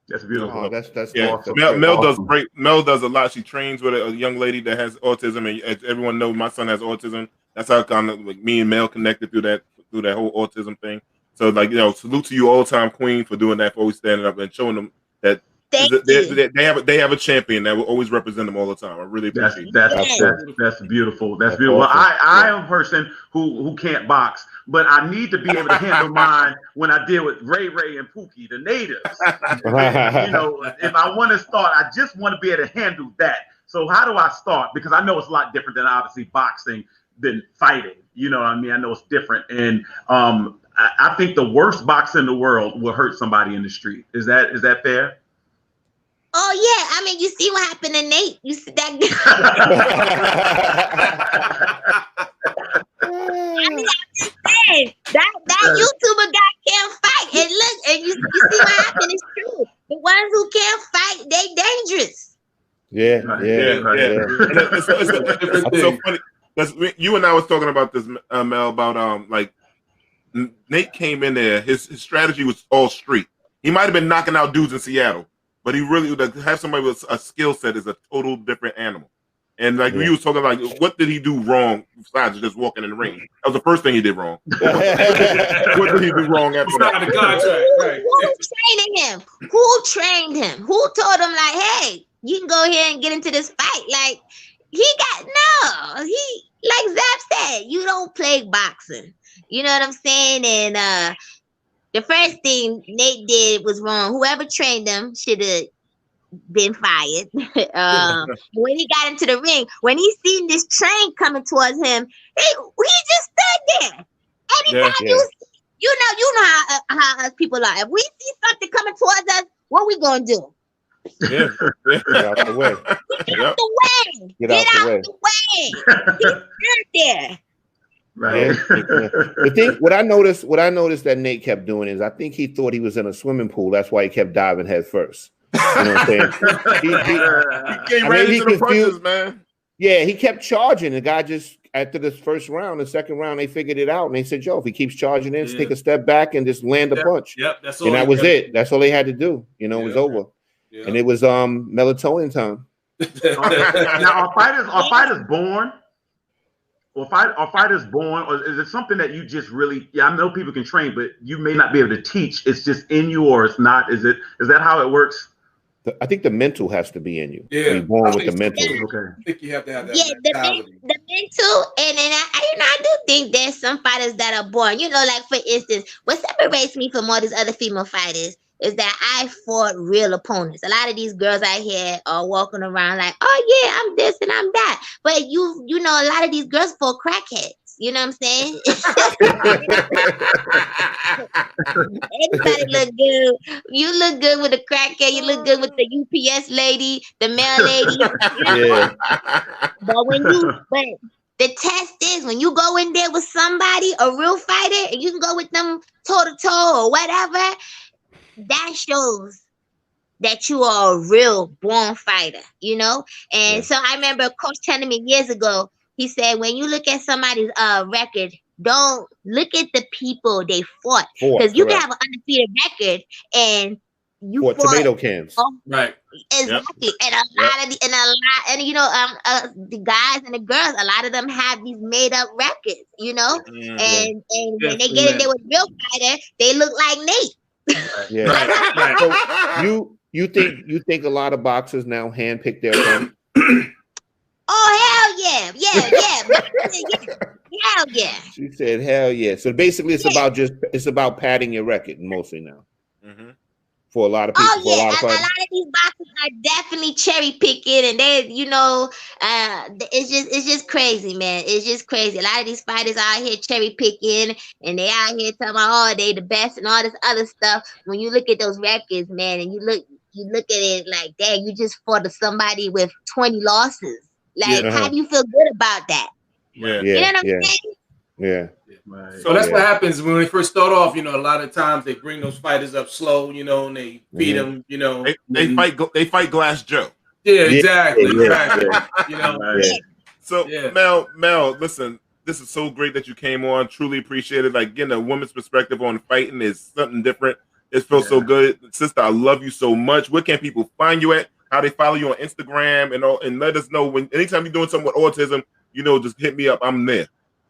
That's beautiful. Oh, that's awesome. Mel does great. Mel does a lot. She trains with a young lady that has autism, and as everyone knows, my son has autism. That's how kind of like me and Mel connected through that whole autism thing. So like, you know, salute to you all the time, Queen, for doing that, for always standing up and showing them that they have a champion that will always represent them all the time. I really appreciate that's beautiful. That's beautiful. Awesome. I am a person who can't box, but I need to be able to handle mine when I deal with Ray and Pookie, the natives. You know, if I want to start, I just want to be able to handle that. So how do I start? Because I know it's a lot different than obviously boxing than fighting. You know what I mean? I know it's different. And I think the worst boxer in the world will hurt somebody in the street. Is that fair? Oh yeah, I mean, you see what happened to Nate. You see that? I mean, I'm just saying that YouTuber guy can't fight. And look, and you see what happened. It's true. Yeah. And it's so funny. You and I was talking about this, Mel, about like Nate came in there. His strategy was all street. He might have been knocking out dudes in Seattle, but he really to have somebody with a skill set is a total different animal. And like we was talking, like, what did he do wrong besides just walking in the ring? That was the first thing he did wrong. What did he do wrong after that? The contract, right? Who trained him? Who trained him? Who told him, like, hey, you can go here and get into this fight? Like, like Zap said, you don't play boxing. You know what I'm saying? And the first thing Nate did was wrong. Whoever trained him should have been fired. When he got into the ring, when he seen this train coming towards him, he just stood there. Anytime you know how us people are. If we see something coming towards us, what we gonna do? Get out the way. Get out the way. Get out the way. He stood there. Right. The thing, what I noticed that Nate kept doing is I think he thought he was in a swimming pool. That's why he kept diving head first. You know what I'm saying? He came right into the punches, man. Yeah, he kept charging. The guy just, after the first round, the second round, they figured it out. And they said, Joe, if he keeps charging in, take a step back and just land a punch. Yep, that's all. And that was it. That's all they had to do. You know, it was over. And it was melatonin time. Now, are fighters born? Are fighters born, or is it something that you just really? Yeah, I know people can train, but you may not be able to teach. It's just in you, or it's not. Is that how it works? I think the mental has to be in you. Yeah, you're born with the mental. Okay. I think you have to have that. Yeah, the mental, and I do think there's some fighters that are born. You know, like for instance, what separates me from all these other female fighters is that I fought real opponents. A lot of these girls out here are walking around like, oh yeah, I'm this and I'm that. But you know, a lot of these girls fought crackheads. You know what I'm saying? Everybody look good. You look good with a crackhead. You look good with the UPS lady, the mail lady. But the test is when you go in there with somebody, a real fighter, and you can go with them toe to toe or whatever, that shows that you are a real born fighter, you know? And so I remember a coach telling me years ago, he said, when you look at somebody's record, don't look at the people they fought. Because you can have an undefeated record and you fought tomato cans. Right. Exactly. And you know, the guys and the girls, a lot of them have these made up records, you know? And when they get in there with real fighter, they look like Nate. So you think a lot of boxers now handpick their opponent? Oh hell yeah. Hell yeah. She said hell yeah. So basically it's about padding your record mostly now. For a lot of people. Oh yeah, a lot of these boxers are definitely cherry picking, and they, you know, it's just crazy, man. It's just crazy. A lot of these fighters out here cherry picking, and they out here talking about, oh, they the best and all this other stuff. When you look at those records, man, and you look at it like, dang, you just fought somebody with 20 losses. Like, how do you feel good about that? You know what I'm saying? Yeah. Right. So that's what happens when they first start off. You know, a lot of times they bring those fighters up slow. You know, and they beat them. You know, they fight Glass Joe. Yeah, exactly. You know. Right. So Mel, listen, this is so great that you came on. Truly appreciate it. Like, getting a woman's perspective on fighting is something different. It feels so good, sister. I love you so much. Where can people find you at? How they follow you on Instagram and let us know anytime you're doing something with autism. You know, just hit me up. I'm there.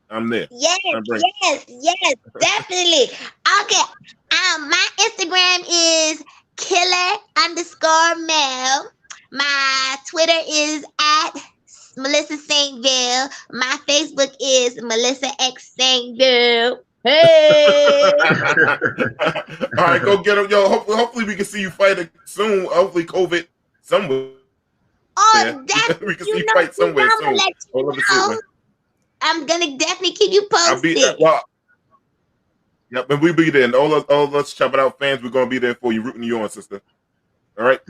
Yes, definitely. Okay. My Instagram is killer_Mel. My Twitter is at Melissa Saintville. My Facebook is Melissa X Saintville. Hey. All right, go get them, yo. Hopefully we can see you fight soon. Hopefully, COVID somewhere. Oh, definitely. We can see you fight somewhere soon. I'm gonna definitely keep you posted. And we'll be there. And all us Chop It Out fans, we're gonna be there for you, rooting you on, sister. All right.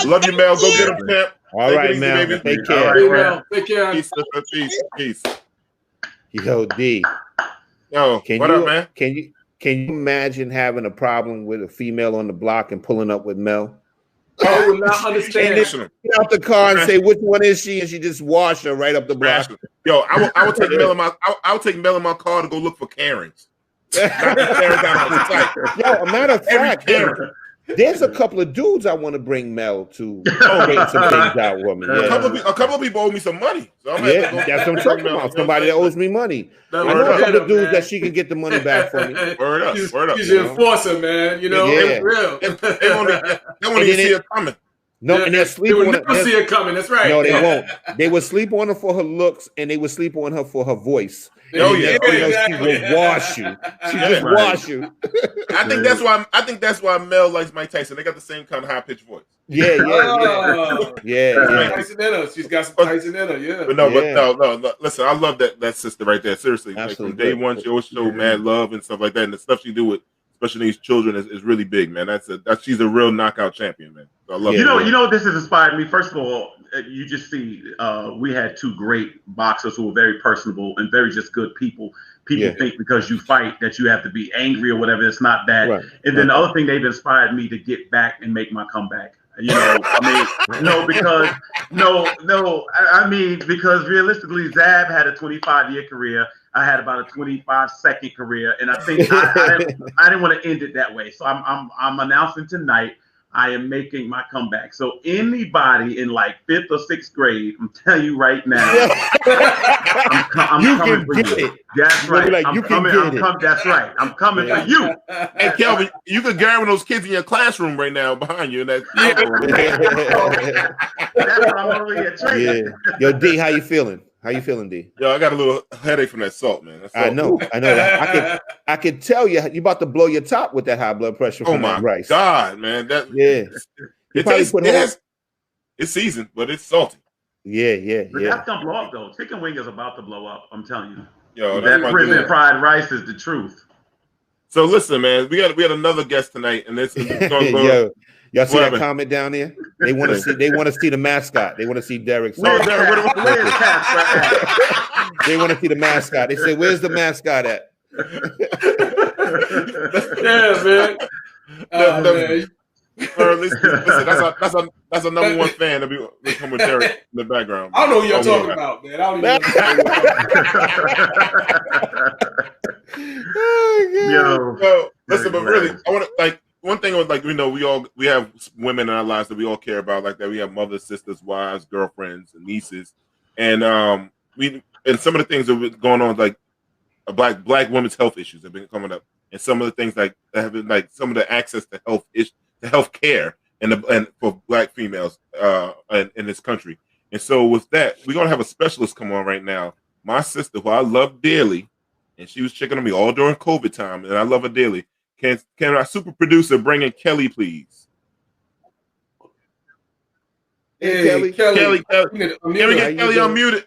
Love you, Mel. Go get them, champ. All right, Mel. Take care. All right, Mel. Take care. Peace, sister. Peace. Yo, D. Yo, what up, man? Can you imagine having a problem with a female on the block and pulling up with Mel? I would not understand. Get out the car and say, which one is she? And she just wash her right up the block. Yo, I would take Mel in my my car to go look for Karens. Yo, a matter of fact, there's a couple of dudes I want to bring Mel to bring some things out with me. Yeah. A couple of people owe me some money. So that's what I'm talking about. Somebody that owes me money. I know a couple of dudes that she can get the money back for me. Word up. She's an enforcer, man. You know, it's real. They won't even see it coming. No, and they'll sleep on her. Never see it coming. That's right. No, they won't. They would sleep on her for her looks, and they would sleep on her for her voice. Oh yeah, exactly. She will wash you. She just wash you. I think that's why Mel likes Mike Tyson. They got the same kind of high pitched voice. Yeah. Tyson in her. She's got some Tyson in her. Yeah. But no. Listen, I love that sister right there. Seriously, like from day one, she always showed mad love and stuff like that, and the stuff she do with, especially these children, is really big, man. She's a real knockout champion, man. So I love it. You know, this has inspired me. First of all, you just see, we had two great boxers who were very personable and very just good people. People think because you fight that you have to be angry or whatever. It's not that. Right. And then the other thing, they've inspired me to get back and make my comeback. You know, because realistically, Zab had a 25-year career. I had about a 25-second career, and I think I didn't want to end it that way. So I'm announcing tonight I am making my comeback. So anybody in like 5th or 6th grade, I'm telling you right now, I'm coming for you. That's right. That's right. I'm coming for you. Hey, Kelvin, you could grab one of those kids in your classroom right now behind you. That's what I'm over here training. Yo, D, how you feeling? How you feeling, D? Yo, I got a little headache from that salt, man. I know. I can tell you about to blow your top with that high blood pressure. Oh my rice. God, man! It's seasoned, but it's salty. Yeah. But that's gonna blow up though. Chicken wing is about to blow up. I'm telling you. Yo, that prison fried rice is the truth. So listen, man, we had another guest tonight, and this is going Yo. Y'all see that comment down there? They want to see. They want to see the mascot. They want to see Derek. They want to see the mascot. They say, "Where's the mascot at?" Yeah, man. Listen, that's a number one fan to be come with Derek in the background. I don't know who you're talking about, man. I don't even know. Yo, listen, but really, I want to one thing was we have women in our lives that we all care about, like that. We have mothers, sisters, wives, girlfriends, and nieces, and some of the things that have been going on, like black women's health issues have been coming up, and some of the things that have been some of the access to health care and for black females in this country. And so with that, we're gonna have a specialist come on right now. My sister, who I love dearly, and she was checking on me all during COVID time, and I love her dearly. Can our super producer bring in Kelly, please? Hey, Kelly. Can we get Kelly unmuted?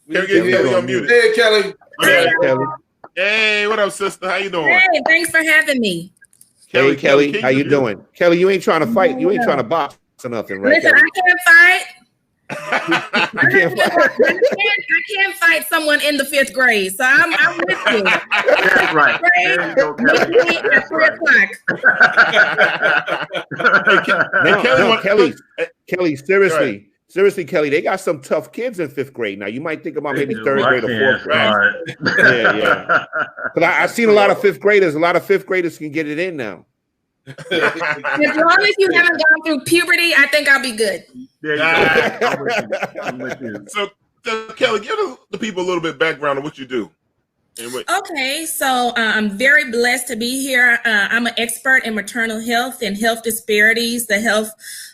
Can we get Kelly unmuted? Hey, Kelly. Hey, Kelly. Hey, what up, sister? How you doing? Hey, thanks for having me. Kelly, how you doing? Kelly, you ain't trying to fight. You ain't trying to box or nothing, right? Listen, Kelly? I can't fight. I can't fight someone in the 5th grade, so I'm with you. That's right. There you go, Kelly. At 3 o'clock. Kelly, seriously, Kelly, they got some tough kids in 5th grade now. You might think about maybe 3rd grade or 4th grade. Yeah. Because I've seen a lot of 5th graders. A lot of 5th graders can get it in now. As long as you haven't gone through puberty, I think I'll be good. I'm with you. So Kelly, give the people a little bit of background on what you do. Okay, so I'm very blessed to be here. I'm an expert in maternal health and health disparities, the health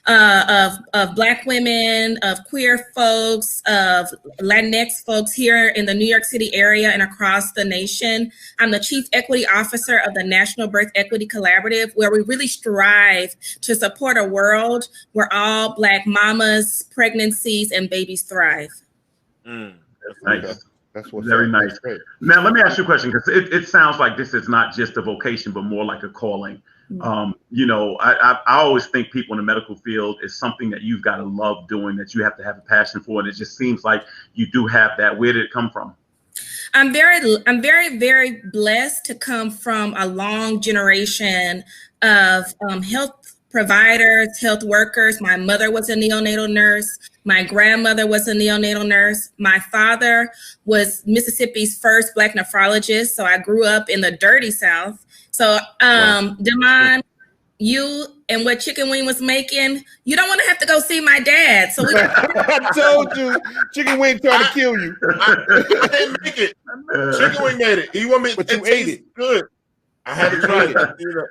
of Black women, of queer folks, of Latinx folks here in the New York City area and across the nation. I'm the Chief Equity Officer of the National Birth Equity Collaborative, where we really strive to support a world where all Black mamas, pregnancies, and babies thrive. That's nice. That's what's very nice. Now, let me ask you a question, because it sounds like this is not just a vocation, but more like a calling. I always think people in the medical field is something that you've got to love doing, that you have to have a passion for, and it just seems like you do have that. Where did it come from? I'm very, very blessed to come from a long generation of health providers, health workers. My mother was a neonatal nurse. My grandmother was a neonatal nurse. My father was Mississippi's first Black nephrologist. So I grew up in the dirty South. So, Demond, you and what Chicken Wing was making, you don't want to have to go see my dad. So I told you, Chicken Wing trying to kill you. I didn't make it. Chicken Wing made it. He want me, but you ate it. Good. I had to try it.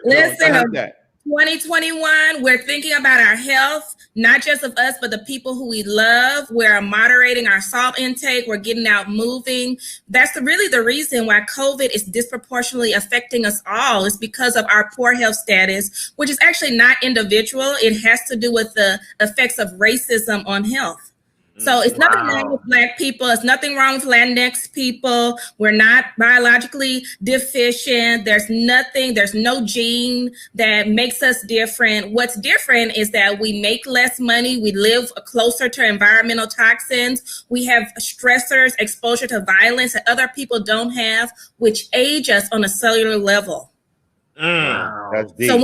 Listen, 2021, we're thinking about our health, not just of us, but the people who we love. We're moderating our salt intake. We're getting out moving. That's really the reason why COVID is disproportionately affecting us all. It's because of our poor health status, which is actually not individual. It has to do with the effects of racism on health. So it's nothing wrong with Black people. It's nothing wrong with Latinx people. We're not biologically deficient. There's no gene that makes us different. What's different is that we make less money. We live closer to environmental toxins. We have stressors, exposure to violence that other people don't have, which age us on a cellular level. That's deep. So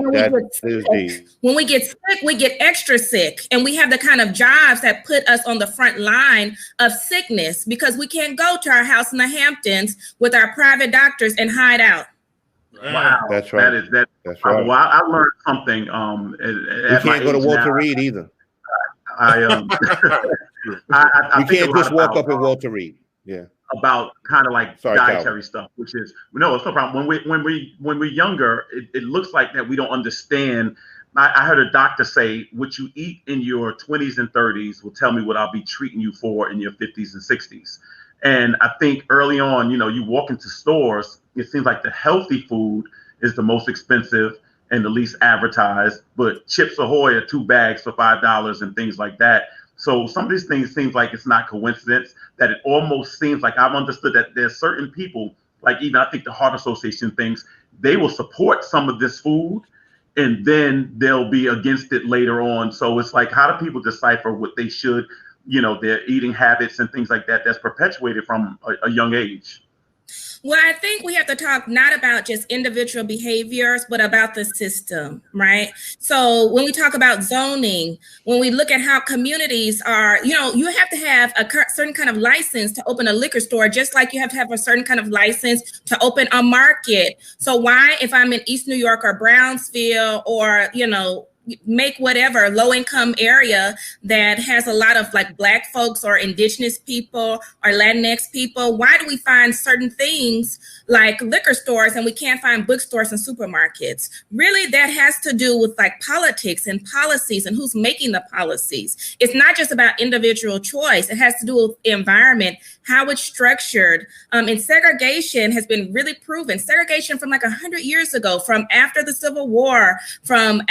when we get sick, we get extra sick, and we have the kind of jobs that put us on the front line of sickness because we can't go to our house in the Hamptons with our private doctors and hide out. Wow, that's right. That's right. Well, I learned something. You can't go to Walter Reed either. I you can't just walk up and Walter Reed. Yeah. About kind of like dietary stuff, which is no, it's no problem. When we're younger, it looks like that we don't understand. I heard a doctor say, what you eat in your 20s and 30s will tell me what I'll be treating you for in your 50s and 60s. And I think early on, you walk into stores, it seems like the healthy food is the most expensive and the least advertised, but Chips Ahoy are 2 bags for $5 and things like that. So some of these things seems like it's not coincidence, that it almost seems like I've understood that there's certain people, like even I think the Heart Association thinks they will support some of this food and then they'll be against it later on. So it's like, how do people decipher what they should, their eating habits and things like that, that's perpetuated from a young age? Well, I think we have to talk not about just individual behaviors, but about the system, right? So when we talk about zoning, when we look at how communities are, you have to have a certain kind of license to open a liquor store, just like you have to have a certain kind of license to open a market. So why, if I'm in East New York or Brownsville or, make whatever low income area that has a lot of like Black folks or indigenous people or Latinx people, why do we find certain things like liquor stores and we can't find bookstores and supermarkets? Really, that has to do with like politics and policies and who's making the policies. It's not just about individual choice. It has to do with the environment, how it's structured. And segregation has been really proven. Segregation from like 100 years ago, from after the Civil War, from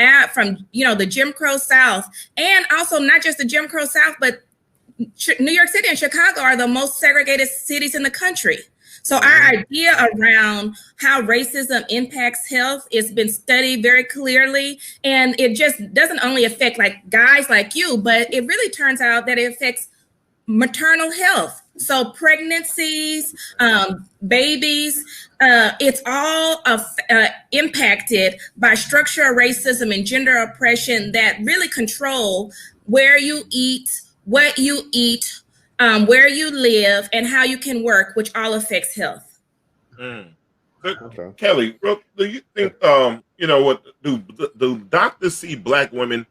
the Jim Crow South, and also not just the Jim Crow South, but New York City and Chicago are the most segregated cities in the country. So our idea around how racism impacts health has been studied very clearly. And it just doesn't only affect like guys like you, but it really turns out that it affects maternal health. So pregnancies, babies, it's all impacted by structural racism and gender oppression that really control where you eat, what you eat, where you live, and how you can work, which all affects health. Okay. Kelly, do you think, what do doctors see Black women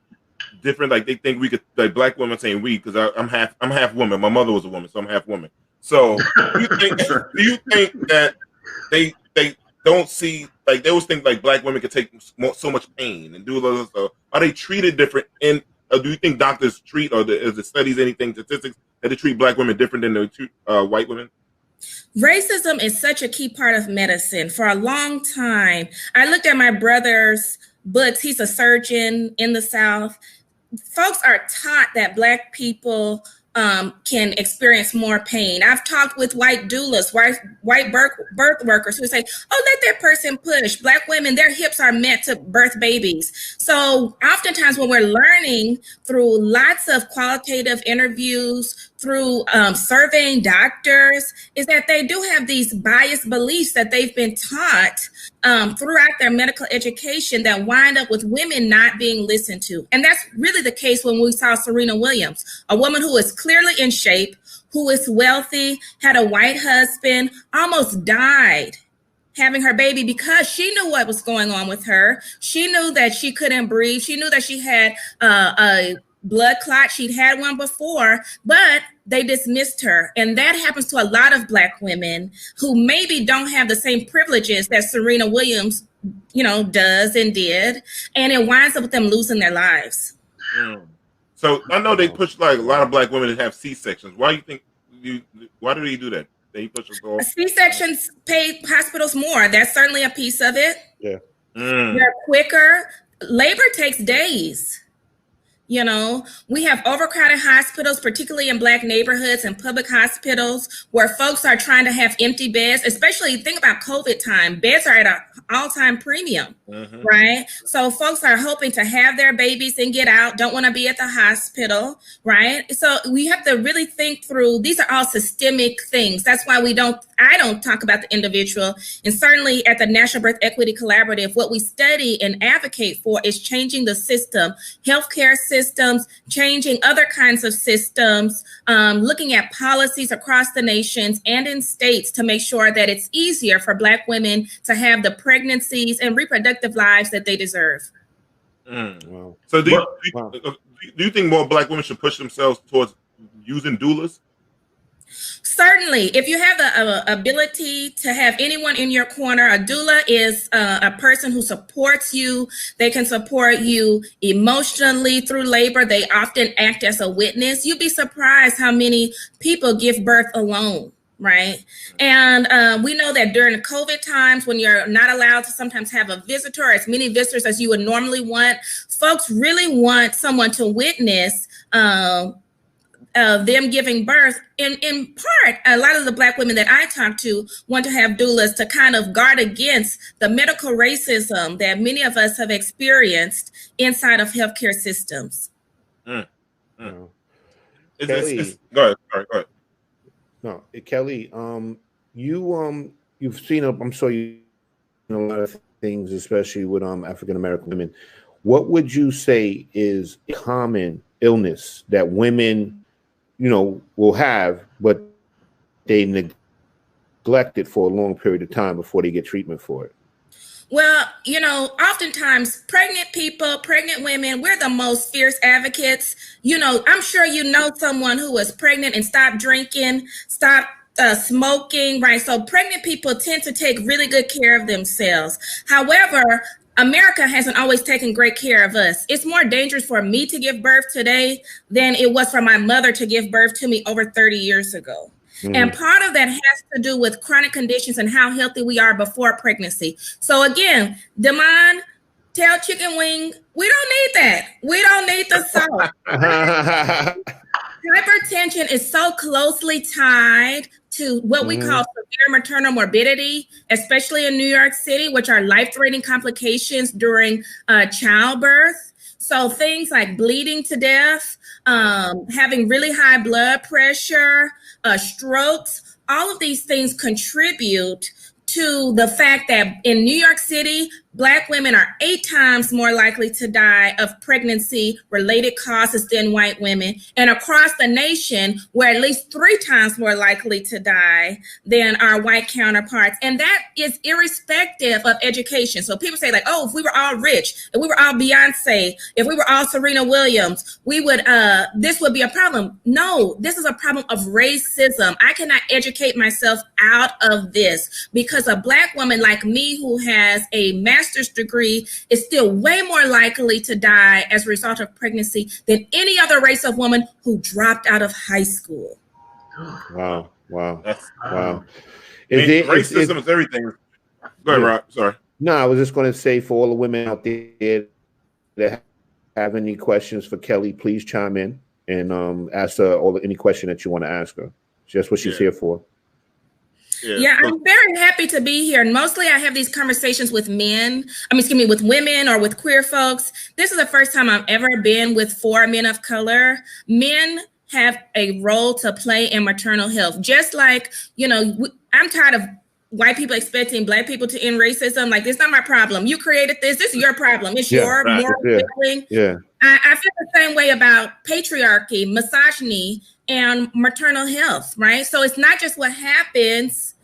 different? Like they think we could, like Black women saying we, because I'm half woman. My mother was a woman, so I'm half woman. So do you think that they don't see, like they always think like Black women could take so much pain and do a lot of stuff? Are they treated different? And do you think doctors treat, or is the studies, anything, statistics, that they treat Black women different than they treat white women? Racism is such a key part of medicine. For a long time, I looked at my brother's books. He's a surgeon in the South. Folks are taught that Black people can experience more pain. I've talked with white doulas, white birth workers who say, oh, let that person push. Black women, their hips are meant to birth babies. So oftentimes when we're learning through lots of qualitative interviews, through surveying doctors is that they do have these biased beliefs that they've been taught throughout their medical education that wind up with women not being listened to. And that's really the case when we saw Serena Williams, a woman who is clearly in shape, who is wealthy, had a white husband, almost died having her baby because she knew what was going on with her. She knew that she couldn't breathe. She knew that she had a blood clot. She'd had one before, but they dismissed her. And that happens to a lot of Black women who maybe don't have the same privileges that Serena Williams, does and did. And it winds up with them losing their lives. So I know they push like a lot of Black women to have C-sections. Why do they do that? They push us all. C-sections pay hospitals more. That's certainly a piece of it. Yeah. They're quicker. Labor takes days. We have overcrowded hospitals, particularly in Black neighborhoods and public hospitals where folks are trying to have empty beds, especially think about COVID time. Beds are at an all-time premium, right? So folks are hoping to have their babies and get out, don't want to be at the hospital, right? So we have to really think through, these are all systemic things. That's why I don't talk about the individual. And certainly at the National Birth Equity Collaborative, what we study and advocate for is changing the system, healthcare systems, changing other kinds of systems, looking at policies across the nations and in states to make sure that it's easier for Black women to have the pregnancies and reproductive lives that they deserve. Wow. So do you think more Black women should push themselves towards using doulas? Certainly, if you have the ability to have anyone in your corner, a doula is a person who supports you. They can support you emotionally through labor. They often act as a witness. You'd be surprised how many people give birth alone, right? And we know that during the COVID times, when you're not allowed to sometimes have a visitor or as many visitors as you would normally want, folks really want someone to witness them giving birth. In part, a lot of the Black women that I talk to want to have doulas to kind of guard against the medical racism that many of us have experienced inside of healthcare systems. Kelly, go ahead. No, Kelly, you've seen I'm sure you know a lot of things, especially with African American women. What would you say is a common illness that women will have, but they neglect it for a long period of time before they get treatment for it? Well, oftentimes pregnant women, we're the most fierce advocates. I'm sure someone who was pregnant and stopped drinking, stopped smoking, right? So pregnant people tend to take really good care of themselves. However, America hasn't always taken great care of us. It's more dangerous for me to give birth today than it was for my mother to give birth to me over 30 years ago. And part of that has to do with chronic conditions and how healthy we are before pregnancy. So again, Damon, tail chicken wing, we don't need that. We don't need the salt. Hypertension is so closely tied to what we call severe maternal morbidity, especially in New York City, which are life-threatening complications during childbirth. So things like bleeding to death, having really high blood pressure, strokes, all of these things contribute to the fact that in New York City, Black women are 8 times more likely to die of pregnancy-related causes than white women. And across the nation, we're at least 3 times more likely to die than our white counterparts. And that is irrespective of education. So people say like, oh, if we were all rich, if we were all Beyonce, if we were all Serena Williams, we would, this would be a problem. No, this is a problem of racism. I cannot educate myself out of this because a Black woman like me who has a master's degree is still way more likely to die as a result of pregnancy than any other race of woman who dropped out of high school. Wow. Racism is everything. Go ahead, Rob. Sorry. No, I was just going to say for all the women out there that have any questions for Kelly, please chime in and ask her any question that you want to ask her. Just what she's here for. Yeah, I'm very happy to be here. And mostly I have these conversations with with women or with queer folks. This is the first time I've ever been with 4 men of color. Men have a role to play in maternal health. Just like, you know, I'm tired of white people expecting Black people to end racism. Like, it's not my problem. You created this. This is your problem. It's your moral feeling. Yeah. I feel the same way about patriarchy, misogyny, and maternal health, right? So it's not just what happens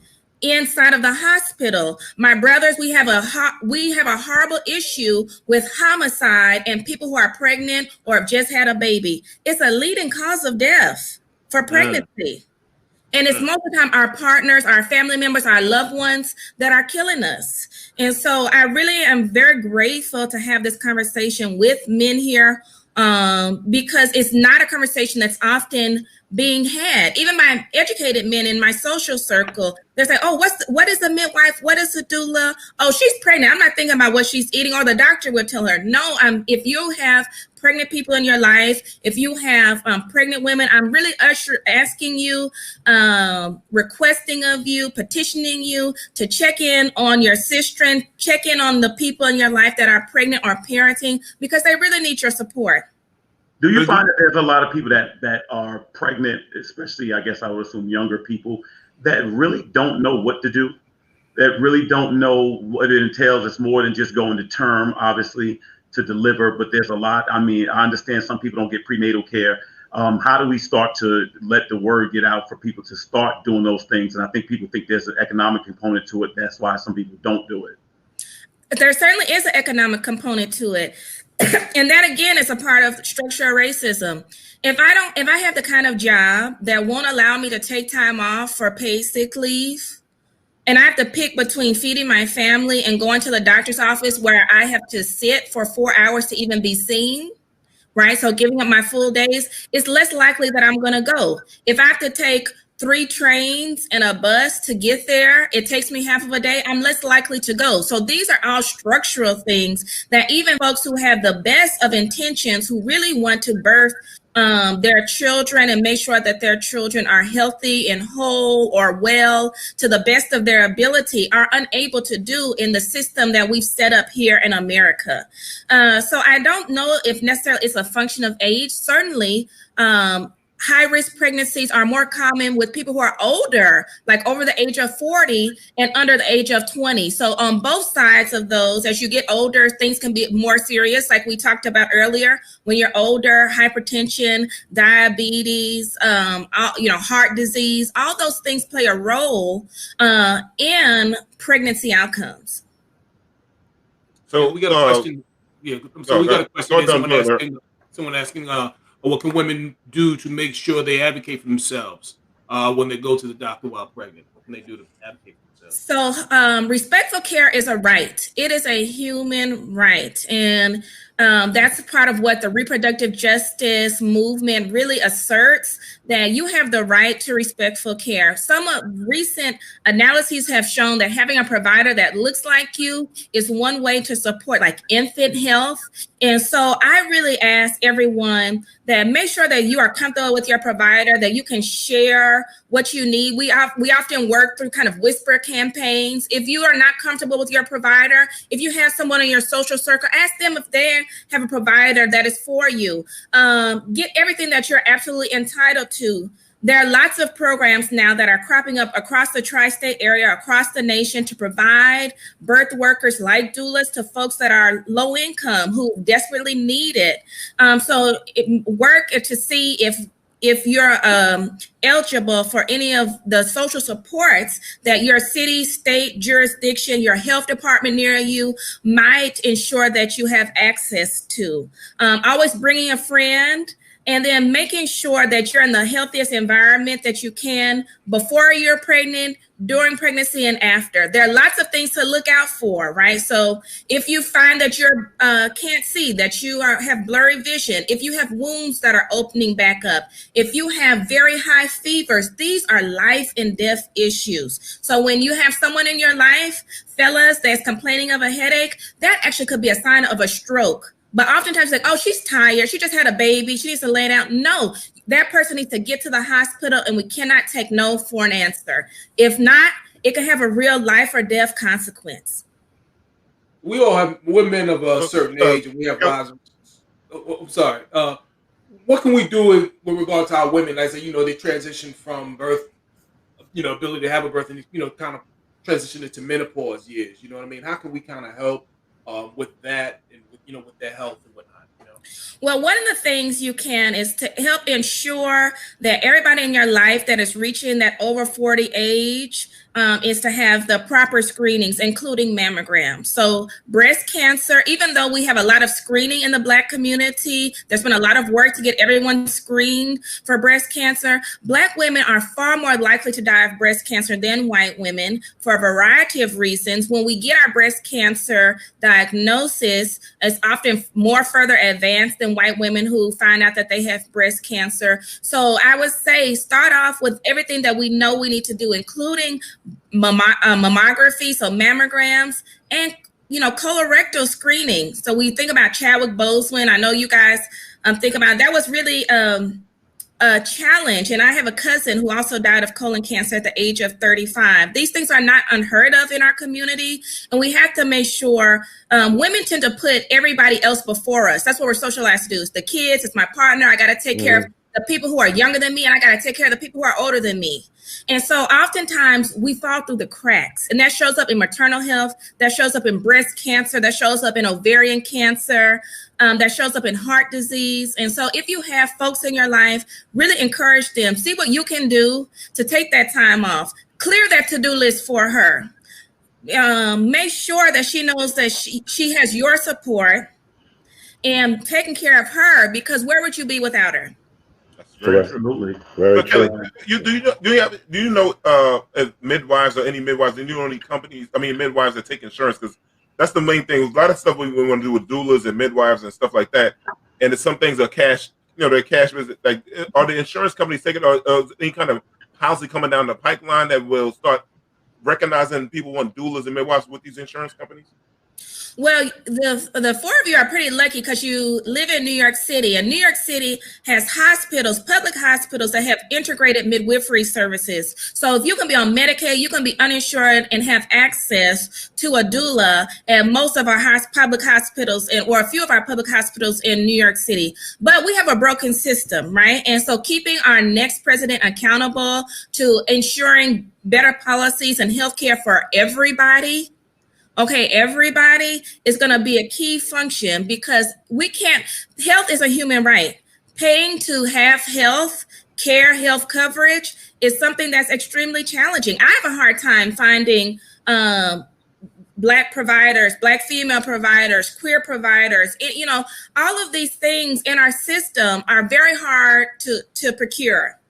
inside of the hospital. My brothers, we have a horrible issue with homicide and people who are pregnant or have just had a baby. It's a leading cause of death for pregnancy. And it's most of the time our partners, our family members, our loved ones that are killing us. And so I really am very grateful to have this conversation with men here, because it's not a conversation that's often being had. Even my educated men in my social circle, they're saying, oh, what is a midwife? What is a doula? Oh, she's pregnant. I'm not thinking about what she's eating, or the doctor would tell her. No, if you have pregnant people in your life, if you have pregnant women, I'm really asking you, requesting of you, petitioning you to check in on your sister, check in on the people in your life that are pregnant or parenting, because they really need your support. Do you find that there's a lot of people that are pregnant, especially, I guess I would assume younger people, that really don't know what to do, that really don't know what it entails? It's more than just going to term, obviously, to deliver, but there's a lot. I mean, I understand some people don't get prenatal care. How do we start to let the word get out for people to start doing those things? And I think people think there's an economic component to it. That's why some people don't do it. There certainly is an economic component to it. And that, again, is a part of structural racism. If I have the kind of job that won't allow me to take time off for paid sick leave, and I have to pick between feeding my family and going to the doctor's office where I have to sit for 4 hours to even be seen, right? So giving up my full days, it's less likely that I'm going to go. If I have to take 3 trains and a bus to get there, it takes me half of a day, I'm less likely to go. So these are all structural things that even folks who have the best of intentions, who really want to birth their children and make sure that their children are healthy and whole or well to the best of their ability, are unable to do in the system that we've set up here in America. So I don't know if necessarily it's a function of age. Certainly, high-risk pregnancies are more common with people who are older, like over the age of 40 and under the age of 20. So on both sides of those, as you get older, things can be more serious, like we talked about earlier. When you're older, hypertension, diabetes, heart disease, all those things play a role in pregnancy outcomes. So we got a question. Yeah, so we got a question. Someone asking, what can women do to make sure they advocate for themselves when they go to the doctor while pregnant? What can they do to advocate for themselves? So respectful care is a right. It is a human right. And that's part of what the reproductive justice movement really asserts, that you have the right to respectful care. Some recent analyses have shown that having a provider that looks like you is one way to support like infant health. And so I really ask everyone that make sure that you are comfortable with your provider, that you can share what you need. We often work through kind of whisper campaigns. If you are not comfortable with your provider, if you have someone in your social circle, ask them if they have a provider that is for you. Get everything that you're absolutely entitled to. There are lots of programs now that are cropping up across the tri-state area, across the nation, to provide birth workers like doulas to folks that are low income who desperately need it. So work to see if you're eligible for any of the social supports that your city, state, jurisdiction, your health department near you might ensure that you have access to. Always bringing a friend, and then making sure that you're in the healthiest environment that you can before you're pregnant, during pregnancy, and after. There are lots of things to look out for, right? So if you find that you can't see, that you have blurry vision, if you have wounds that are opening back up, if you have very high fevers, these are life and death issues. So when you have someone in your life, fellas, that's complaining of a headache, that actually could be a sign of a stroke. But oftentimes, like, oh, she's tired. She just had a baby. She needs to lay down. No, that person needs to get to the hospital, and we cannot take no for an answer. If not, it can have a real life or death consequence. We all have, we're men of a certain age, and we have wives. I'm sorry. what can we do with regard to our women? Like I say, they transition from birth, ability to have a birth, and kind of transition into menopause years. You know what I mean? How can we kind of help with that and with their health and whatnot? Well, one of the things you can is to help ensure that everybody in your life that is reaching that over 40 age is to have the proper screenings, including mammograms. So breast cancer, even though we have a lot of screening in the Black community, there's been a lot of work to get everyone screened for breast cancer. Black women are far more likely to die of breast cancer than white women for a variety of reasons. When we get our breast cancer diagnosis, it's often more further advanced than white women who find out that they have breast cancer. So I would say start off with everything that we know we need to do, including mammography, so mammograms, and colorectal screening. So we think about Chadwick Boseman. I know you guys think about that was really a challenge. And I have a cousin who also died of colon cancer at the age of 35. These things are not unheard of in our community. And we have to make sure women tend to put everybody else before us. That's what we're socialized to do. It's the kids, it's my partner. I got to take care of the people who are younger than me, and I got to take care of the people who are older than me. And so oftentimes we fall through the cracks, and that shows up in maternal health, that shows up in breast cancer, that shows up in ovarian cancer, that shows up in heart disease. And so if you have folks in your life, really encourage them, see what you can do to take that time off, clear that to-do list for her. Make sure that she knows that she has your support and taking care of her, because where would you be without her? Absolutely. Very Kelly, true. do you know midwives or any midwives? Do you know any companies? I mean, midwives that take insurance, because that's the main thing. A lot of stuff we want to do with doulas and midwives and stuff like that. And it's some things are cash. They're cash visit. Like, are the insurance companies taking any kind of policy coming down the pipeline that will start recognizing people want doulas and midwives with these insurance companies? Well, the four of you are pretty lucky because you live in New York City, and New York City has hospitals, public hospitals that have integrated midwifery services. So if you can be on Medicaid, you can be uninsured and have access to a doula at most of our public hospitals or a few of our public hospitals in New York City. But we have a broken system, right? And so keeping our next president accountable to ensuring better policies and healthcare for everybody. Okay, everybody is going to be a key function, because health is a human right. Paying to have health care, health coverage is something that's extremely challenging. I have a hard time finding Black providers, Black female providers, queer providers. All of these things in our system are very hard to procure.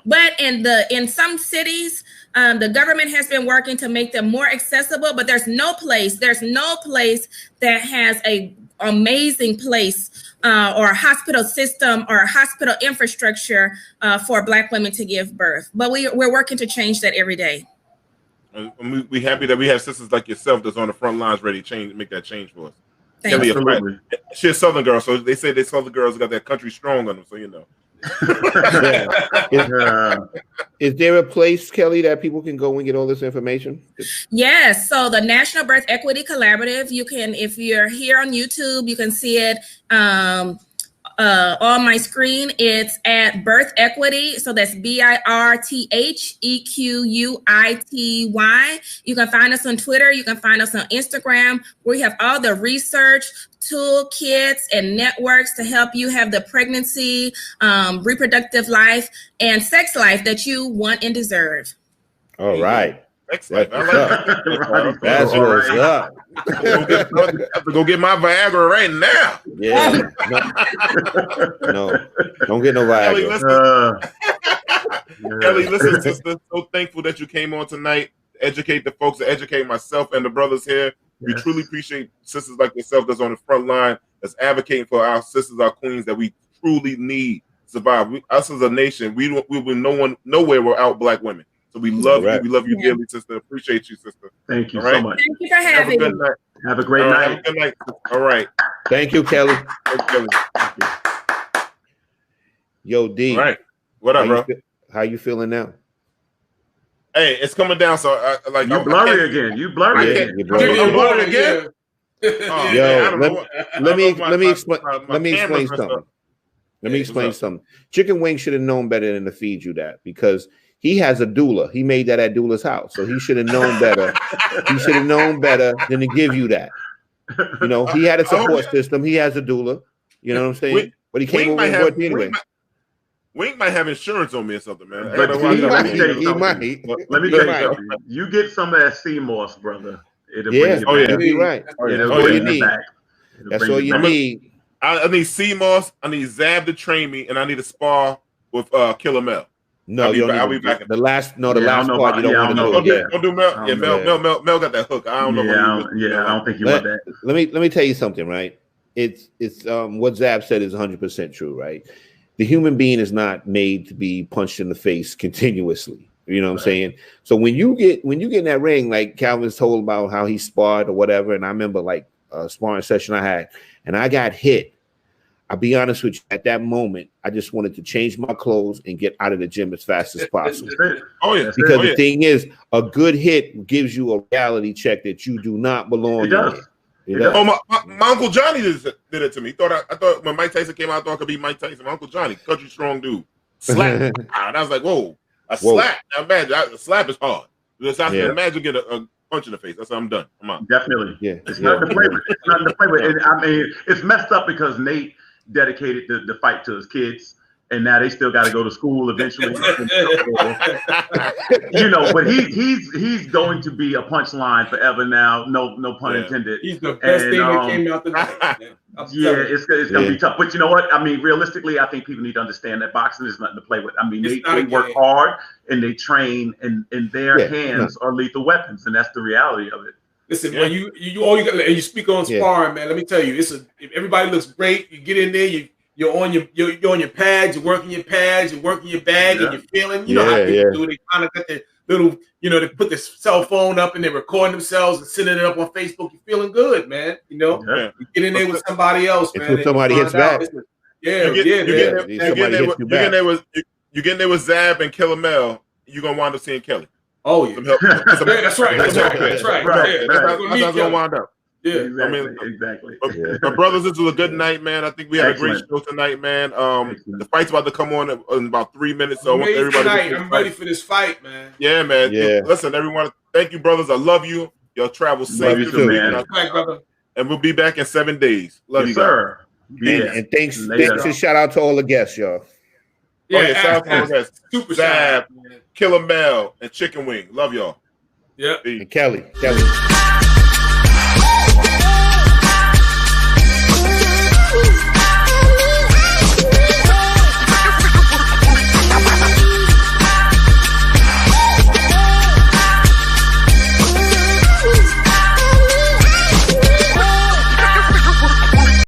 But in some cities, the government has been working to make them more accessible, but there's no place that has a amazing place or a hospital system or a hospital infrastructure for Black women to give birth. But we're working to change that every day. We're happy that we have sisters like yourself that's on the front lines ready to make that change for us. Kelly, she's a Southern girl, so they say they Southern girls got that country strong on them, so you know. Is there a place, Kelly, that people can go and get all this information? Yes. So the National Birth Equity Collaborative, you can, if you're here on YouTube, you can see it on my screen. It's at Birth Equity. So that's BIRTHEQUITY. You can find us on Twitter. You can find us on Instagram. We have all the research, toolkits, and networks to help you have the pregnancy, reproductive life, and sex life that you want and deserve. All right. Sex life. I like that. That's what's up. I have to go get my Viagra right now. Yeah. No, don't get no Viagra. Kelly, listen, sister, so thankful that you came on tonight to educate the folks, to educate myself and the brothers here. We truly appreciate sisters like yourself that's on the front line, that's advocating for our sisters, our queens that we truly need to survive. Us as a nation, we will nowhere without Black women. So we love you. We love you dearly, sister. Appreciate you, sister. Thank you so much. Thank you for having me. Have a good night. Have a great night. Have a good night. All right. Thank you, Kelly. Thank you, Kelly. Thank you. Yo, D. All right. What up, bro? How you feeling now? Hey, it's coming down. So like you blurry again. You blurry again. You blurry again. Yo, let me explain something. Let me explain something. Chicken Wing should have known better than to feed you that, because he has a doula. He made that at doula's house, so he should have known better. He should have known better than to give you that. You know, he had a support system. He has a doula. You know what I'm saying? But he came over and worked anyway. Wink might have insurance on me or something, man. But he might. Let me tell you something. You get some of that sea moss, brother. It'll bring you back. You're right. That's all you need. That's all you need. I need sea moss. I need Zab to train me, and I need to spar with Killer Mel. No, I'll be back. The last part you don't want to do. Don't do Mel. Yeah, Mel got that hook. I don't know. I don't think you want that. Let me tell you something, right? It's what Zab said is 100% true, right? The human being is not made to be punched in the face continuously. You know what I'm saying? So when you get in that ring, like Calvin's told about how he sparred or whatever, and I remember like a sparring session I had, and I got hit. I'll be honest with you, at that moment, I just wanted to change my clothes and get out of the gym as fast as possible. Because the thing is, a good hit gives you a reality check that you do not belong in. Oh, my Uncle Johnny did it to me. I thought when Mike Tyson came out, I thought I could be Mike Tyson. My Uncle Johnny, country strong dude, slap. And I was like, whoa, slap. Now, imagine, a slap is hard. Imagine get a punch in the face. That's how I'm done. I'm out. Definitely. Yeah. It's not to play with. It's not to play with. I mean, it's messed up because Nate dedicated the fight to his kids, and now they still got to go to school eventually. You know, but he's going to be a punchline forever now. No pun intended. He's the best thing that came out the night. It's gonna be tough. But you know what? I mean, realistically, I think people need to understand that boxing is nothing to play with. I mean, they work hard and they train, and their hands are lethal weapons, and that's the reality of it. Listen, when you speak on sparring, man, let me tell you, if everybody looks great, you get in there, you're on your pads, you're working your pads, you're working your bag, and you're feeling, you know how people do it. They kind of got their little, they put their cell phone up and they're recording themselves and sending it up on Facebook. You're feeling good, man. You know, you get in there with somebody else, man. Until somebody hits back. You get in there with Zab and Killer Mel, you're gonna wind up seeing Kelly. Oh yeah, that's right. That's right. That's how gonna wind up. Yeah, exactly. But brothers, this was a good night, man. I think we had a great show tonight, man. The fight's about to come on in about 3 minutes, so I want everybody. I'm ready for this fight, man. Yeah, man. Yeah. Listen, everyone. Thank you, brothers. I love you. Y'all travel safe, man. And we'll be back in 7 days. Love you, sir. And thanks and shout out to all the guests, y'all. Shout out to all the guests. Super Zab, Killer Mel, and Chicken Wing. Love y'all. Yeah. And Kelly.